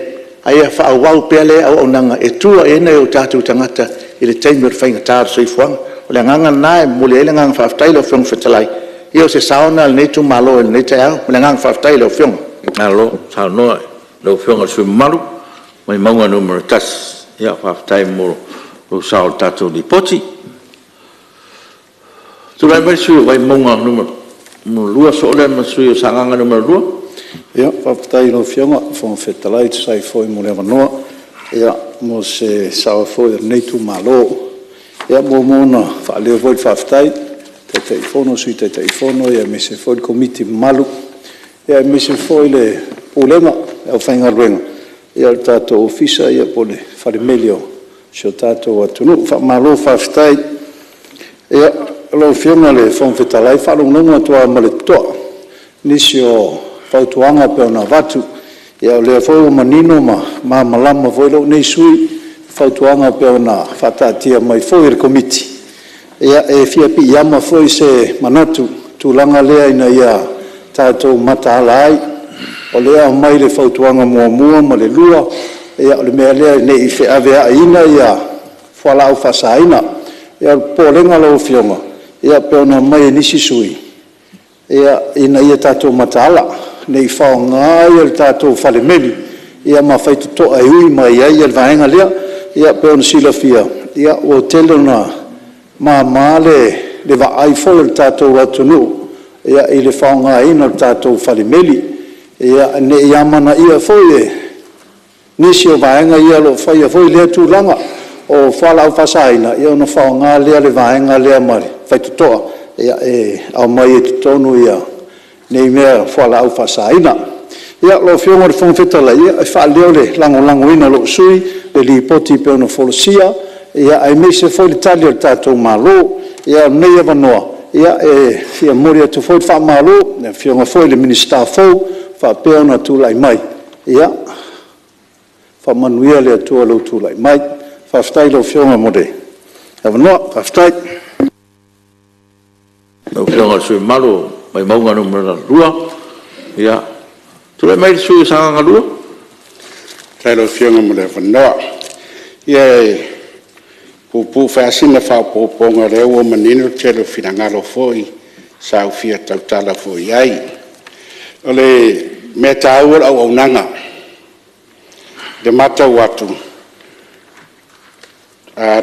aia whaau pea le au nanga, e tua e nei o tātou tangata I le taimile o whainga tāra soi fuanga, o le nganga nae mo le ele nganga whaftai lo whiong whetalai, Io se sauna le tu malo le te au, le ngang whaftai lo whiong. Alo, sao noa, lo whionga sui malu, mai maunga numero tas, ia whaftai mo lo sao tato di poti. Tu lai mai sui vai maunga numero lua so le ma sui o sanganga numero lua? Ia, whaftai lo whionga, whong whetalai tu sai foi mo le wanoa, ia mo se sao foi nei tu malo, ia mo mona whaleo voi whaftai, te teifono sui te teifono, ia me se foi komiti malu, ia me se foi le pulema, au whainga ruenga, ia le tātou ofisa, ia po le wharemelio, sio tātou atunu, malo whaftai, ia lo whionga le whongwhetalai, whalungunga tua ma le toa, nisi o whautuanga pe ona watu, ia le foi o manino ma malama foi lo nei sui, whautuanga pe ona whatatia mai foi le komiti, ia e fia pi iama foi se manatu tūlanga lea ina ia tātou mataala ai o lea mai le whautuanga mua ma le lua ia o le mea lea nei I wheawea ina ia whala au whasaina ia po lenga lau whionga ia peona mai nisi sui ia ina ia tātou mataala nei whaonga ia le tātou whalemeli ia ma whaitutoa e ui mai ia le vaenga lea ia peona sila fia ia o telo na ma le va ai fo le tātou atunu ia I le whaonga ina le tātou whalemeli ia ne ia mana ia foi e nisi o vaenga ia lo whaia foi lea tūlanga o whala au whasaina ia ona whaonga lea le vaenga lea mare whaitutoa ia e au mai e tutonu ia nei mea whala au whasaina ia lo whionga le whongwhetala ia e whaleo le lango ina lo sui le li poti pe ona wholosia ia ai me se foi tali o tātou malo ia nei avanoa ia e fia mori atu foi wha malo ne whionga foi le minister fau wha peona tūlai mai ia wha manuia le atua lau tūlai mai whaftai lau whionga mode avanoa whaftai Lau whionga sui malu mai maunga numero lua ia tūlai mai sui sanganga lua tai lau whionga mode avanoa ia Pupu whaasina whaupoponga reo o manino telo whinangalo foi sa ufia tautala foi ai. O le mea tāua au aunanga. Le mata watu.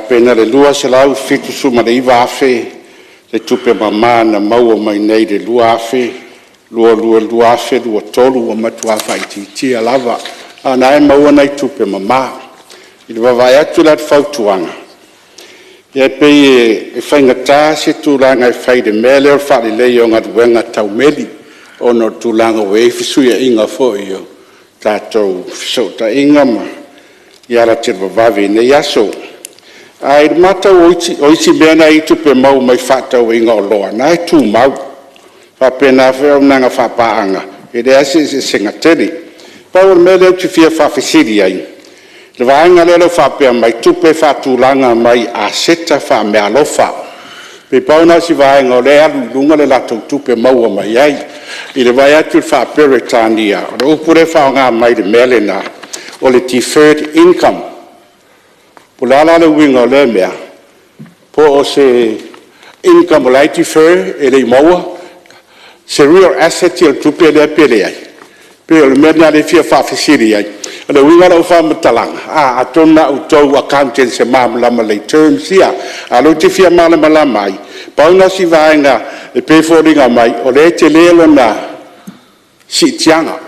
Pena le lua se lau fitu suma le iwa afe le tupe mama na maua mai nei le lua afe lua afe lua tolu o matua whaititia lava. Ana e maua nei tupe mama. I le wawai atu lat whautuanga. Ia pei e whaingata se tūlanga e whai de mele o whare lei o ngā ruenga tau meli o no tūlanga o e whisuia inga fo i o tātou whisota inga ma i ara te wawawe nei aso. Ai mata o iti mena I tupe mau mai whatau inga o loa na e tū mau whapena whio nanga whapaanga e rea se sengateri. Pau mele o te whia whawhisiri ai. Le vaenga lelo whapea mai tupe whatūlanga mai a seta wha mea lofa. Pe pauna si vaenga o le alu lunga le lato tupe maua mai ai. I le vai atu whapere tānia. O le upure whaonga mai le melena o le deferred income. Po le ala le winga o le mea. Po o se income o le defer e le maua. Se real asset i o tupe le pele ai. Pe o le mena le fia whawhisiri ai. Le winga o whamatalanga. Atona o tau accountant se māmalama lei terms ia. Alo te fia māmalama mai. Pauna si vaenga e peforinga mai. O le te lelo na si tianga.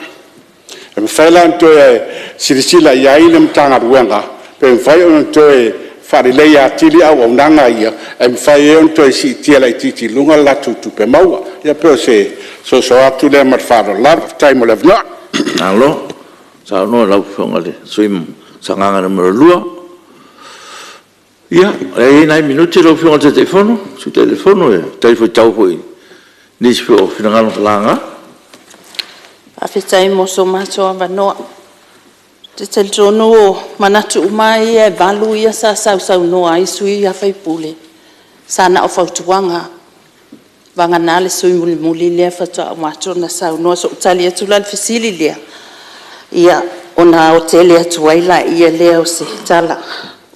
E mwhaila nto e sirisila ia ile mtanga ruenga. Pe mwhai o nto e wharilei a tili au nanga ia. E mwhai o nto e si tiela I titi lunga la tutupe maua. Ia peo se so atu le matwharo lar. Taimo le vna. Alo. Sao no lau whionga le sui sanganga numero lua. Ia, e nai minuti lau whionga te telefono, su telefono e, tai fui tau hui, nisi whio whinangano kalanga. Awhitai mo so mātua wanoa. Te telefono o manatu umai e valu ia sa sau noa i sui a whaipule. sana o fautuanga vangana le sui muli lea fatua macho na saunoa so utali atu la fasili lea ia ona hoteli atu waila ia lea o se tala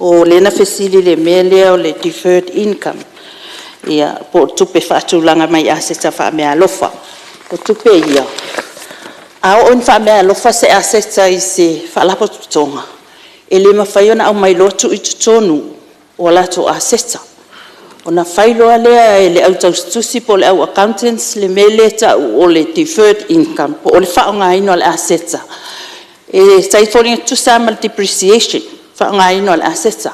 o lena fasili le mea lea o le deferred income ia po tupe fatulanga mai aseta fa mea lofa o tupe ia a on fa mea lofa se aseta i se falapo tutonga ele mafaiona au mai lotu i tutonu o lato aseta ona failo alea ele au taustusi po le au accountants le mele ta o le deferred income po o le faonga ino le aseta e taitoling tu samal depreciation faonga ino le aseta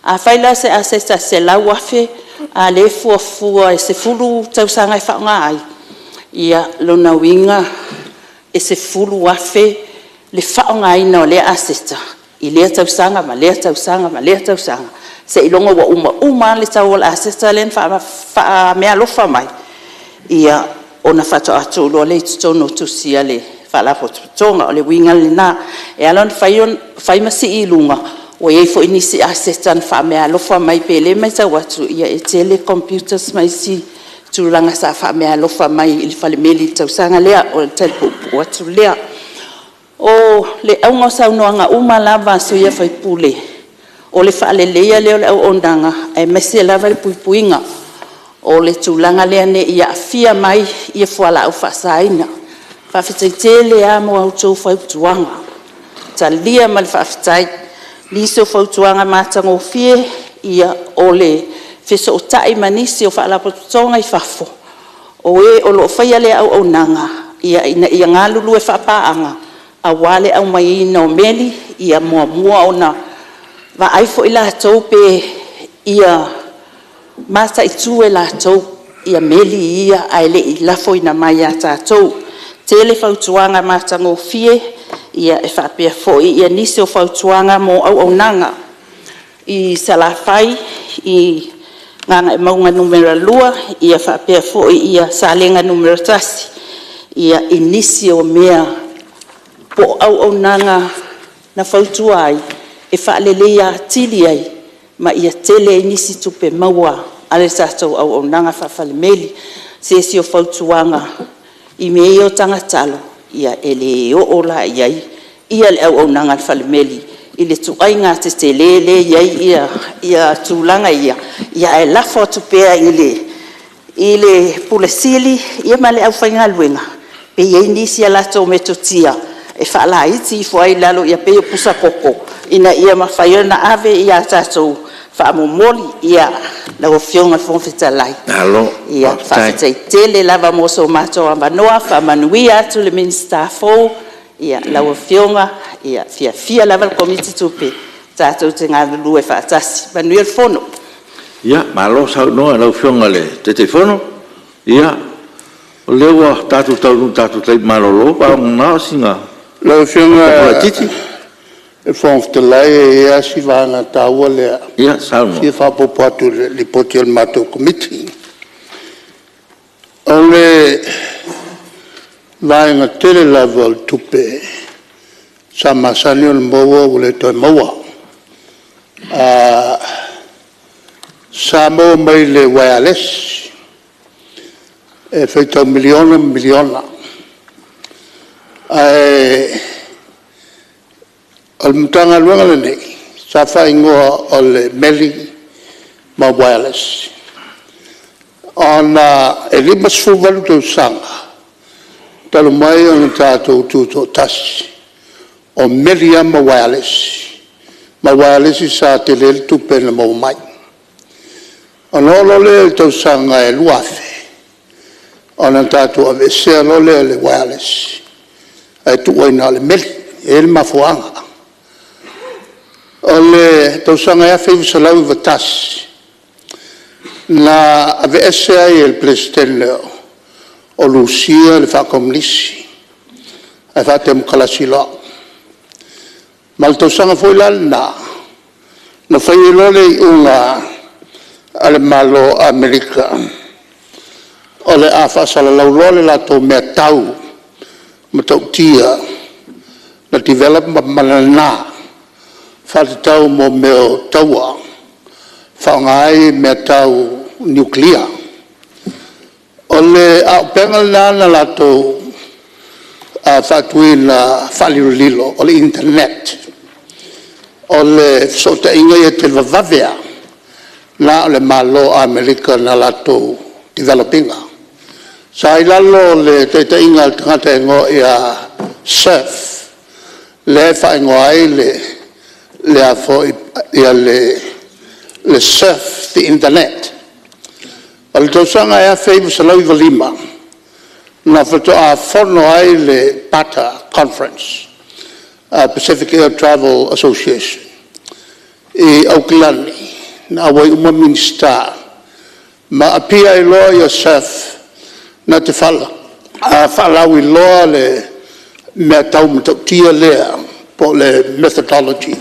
a faila se aseta se la wafe a le fuafua e se fulu tausanga e faonga ai ia lona winga e se fulu wafe le faonga ino le aseta i le tausanga ma le tausanga ma le tausanga se ilonga wa uma le tawol aseta len fa me alofa mai ia ona fato atu lo le tono tu sia le fa la fotonga le winga le na e alon fai masi ilunga o ye fo inisi aseta fa me alofa mai pele mai sa watu ia e tele computers mai si tu langa sa fa me alofa mai il fa le meli tausanga le o tel watu le o le au sa no uma lava so ia fai pule o le faaleleia leo le au ondanga e mese lava le puipuinga o le tulanga lea ne ia afia mai ia fuala au faasaina faafetaitele a mo autou fautuanga talia ma le faafetai liso fautuanga matagofie ia o le fesootaʻi manisi o faalapototoga i fafo o e o loo faia le au aunaga ia galulu e faapaaga auā le au mai ina o meli ia muamua ona va ai fo ila tau pe ia masa itu ela tau ia meli ia aile ila fo ina mai ata tau tele fautuanga mata ngofie ia e fa pe fo ia nisi o fautuanga mo au nanga i salafai i nganga maunga numero lua ia fa pe fo ia salenga numero tasi ia inisi o mea po au nanga na fautuai e faaleleia tili ai ma ia tele inisi tupe maua ale tatou au nanga fafalemeli se o fautuanga i me o tangatalo ia ele o ola ia le au nanga falemeli ile tuainga te telele ia tulanga ia e lafo tupea ile pulesili ia male au faingaluenga pe ia inisi ala to metotia e fala iti foi lalo ia pe pusa koko ina ia mafaiona ave ia tatou fa momoli ia la ofionga fonfetalai alo ia fa tele lava moso mato ambanoa fa manuia tu le minister fo ia la ofionga ia fia lava committee tupe tatou tenga lu e fa tasi manuel fono ia malo sa no la ofionga le telefono ia o lewa tatou tai malolo pa na singa la ofionga e fonfetalai e asi vanga taua lea ia salmo fia fapopo atu li poti al matou committee o le vaenga tele level tupe sa masani o le maua o le toi maua sa maua mai le wireless e feitau miliona al mutanga luanga le nei sa fa ingoa o le meli ma wireless ona e lima sfuvalu tau sanga talo mai o tatou tuto tasi o meli ma wireless sa te le tupe na mau mai ona lo le tau sanga e luafe ona tatou avesea lo le wireless ai tu oina le meli e le mafuanga ole to sanga ya fe salau vatas na avesa el presidente o Lucia le fa komlisi a fa tem kalasila mal to sanga foi la na foi lo le una al malo america ole a fa sala lo le la to metau metau tia na develop malana faletau mo meo taua whaongai mea tau nuclear. O le au pengal na lato whatui na whalililo o le internet. O le sota inga ia te vavavea na o le malo Amerika na lato developinga. Sa ilalo le te inga tangata ingo ia surf. Le whaingo ai le afo ia le surf the internet. O le tausanga ea whaimu salau i walima. Na whato a whono ai le PATA conference. Pacific Air Travel Association. I Auckland, na awai uma minsta. Ma apia I loa ia surf na te whalau I loa le mea tau matautia lea po le methodology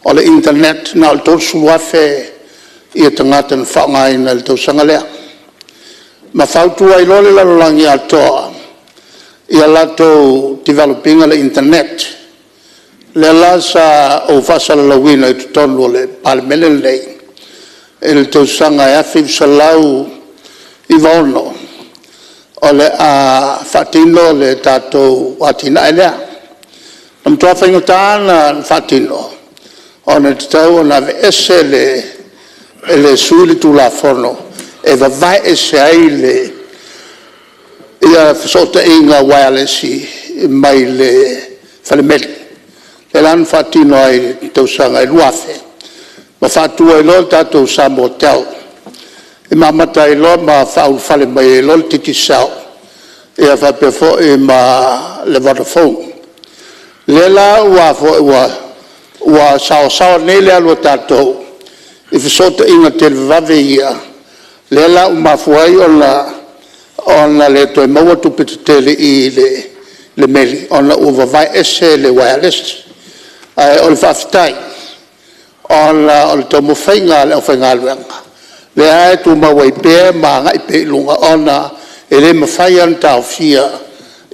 o le internet na o tōsu wafe ia tangata na whaongai na le tausanga lea. Ma whautua I loa le lalolangi atoa ia lato developing le internet. Le lasa o fasala lawina I tutonu o le palemele lei. E le tausanga e awhi salau I vono. O le a whatino le tātou watina e lea. Nam tua whaingotāna whatino. O ne tatau o na ve ese le sui le tūla whono. E vavai ese ai le ia whasota inga wirelessi mai le whalemeli. Le lan whatino ai tausanga I luafe. Ma whatua I lo tātou sa motel. I mamata I lo ma whau whale mai I lo titi sao. Ia whapefo I ma le Vodafone. Le la ua ua sao nele alua tātou. I whasota inga te vave ia. Le la umafuai ona le toi maua tupita tele I le meli. Ona uva vai ese le wireless. O le whawhitai. O le tau mawhainga le o whainga luenga. Le ae tu mawai pēr ma ngai pē lunga ona e le mawhai an tau fia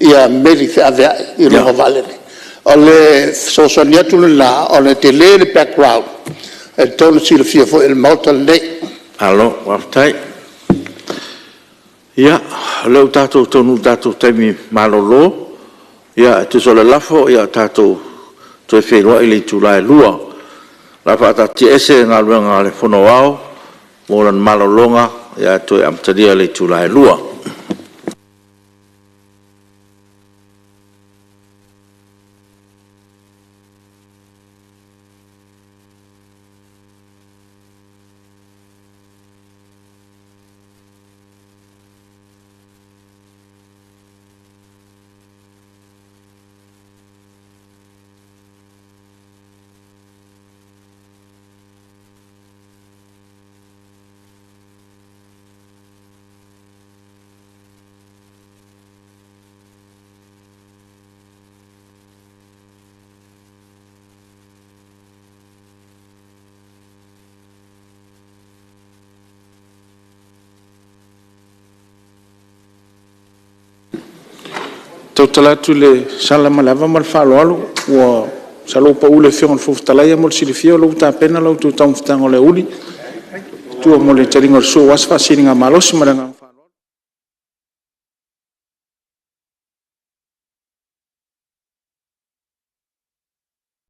ia meri whiawea I runga valene. O le sosania tunu la o le te le background e tonu sila fia fo il mauta le. Alo, waftai. Ia, leu tātou tonu tātou taimi malolo. Ia, te so le lafo, ia tātou toi whenua I le tūlai lua. La whaatati ese ngā luenga le whono au, mōran malolonga, ia toi amtaria le tūlai lua. Tau talatu le sala malava mal falo alu ua salo pa ule fiong fu talaya mol silifio lo ta pena lo tu tau fitango le uli tu mo le teringo so wasfa sininga malosi malanga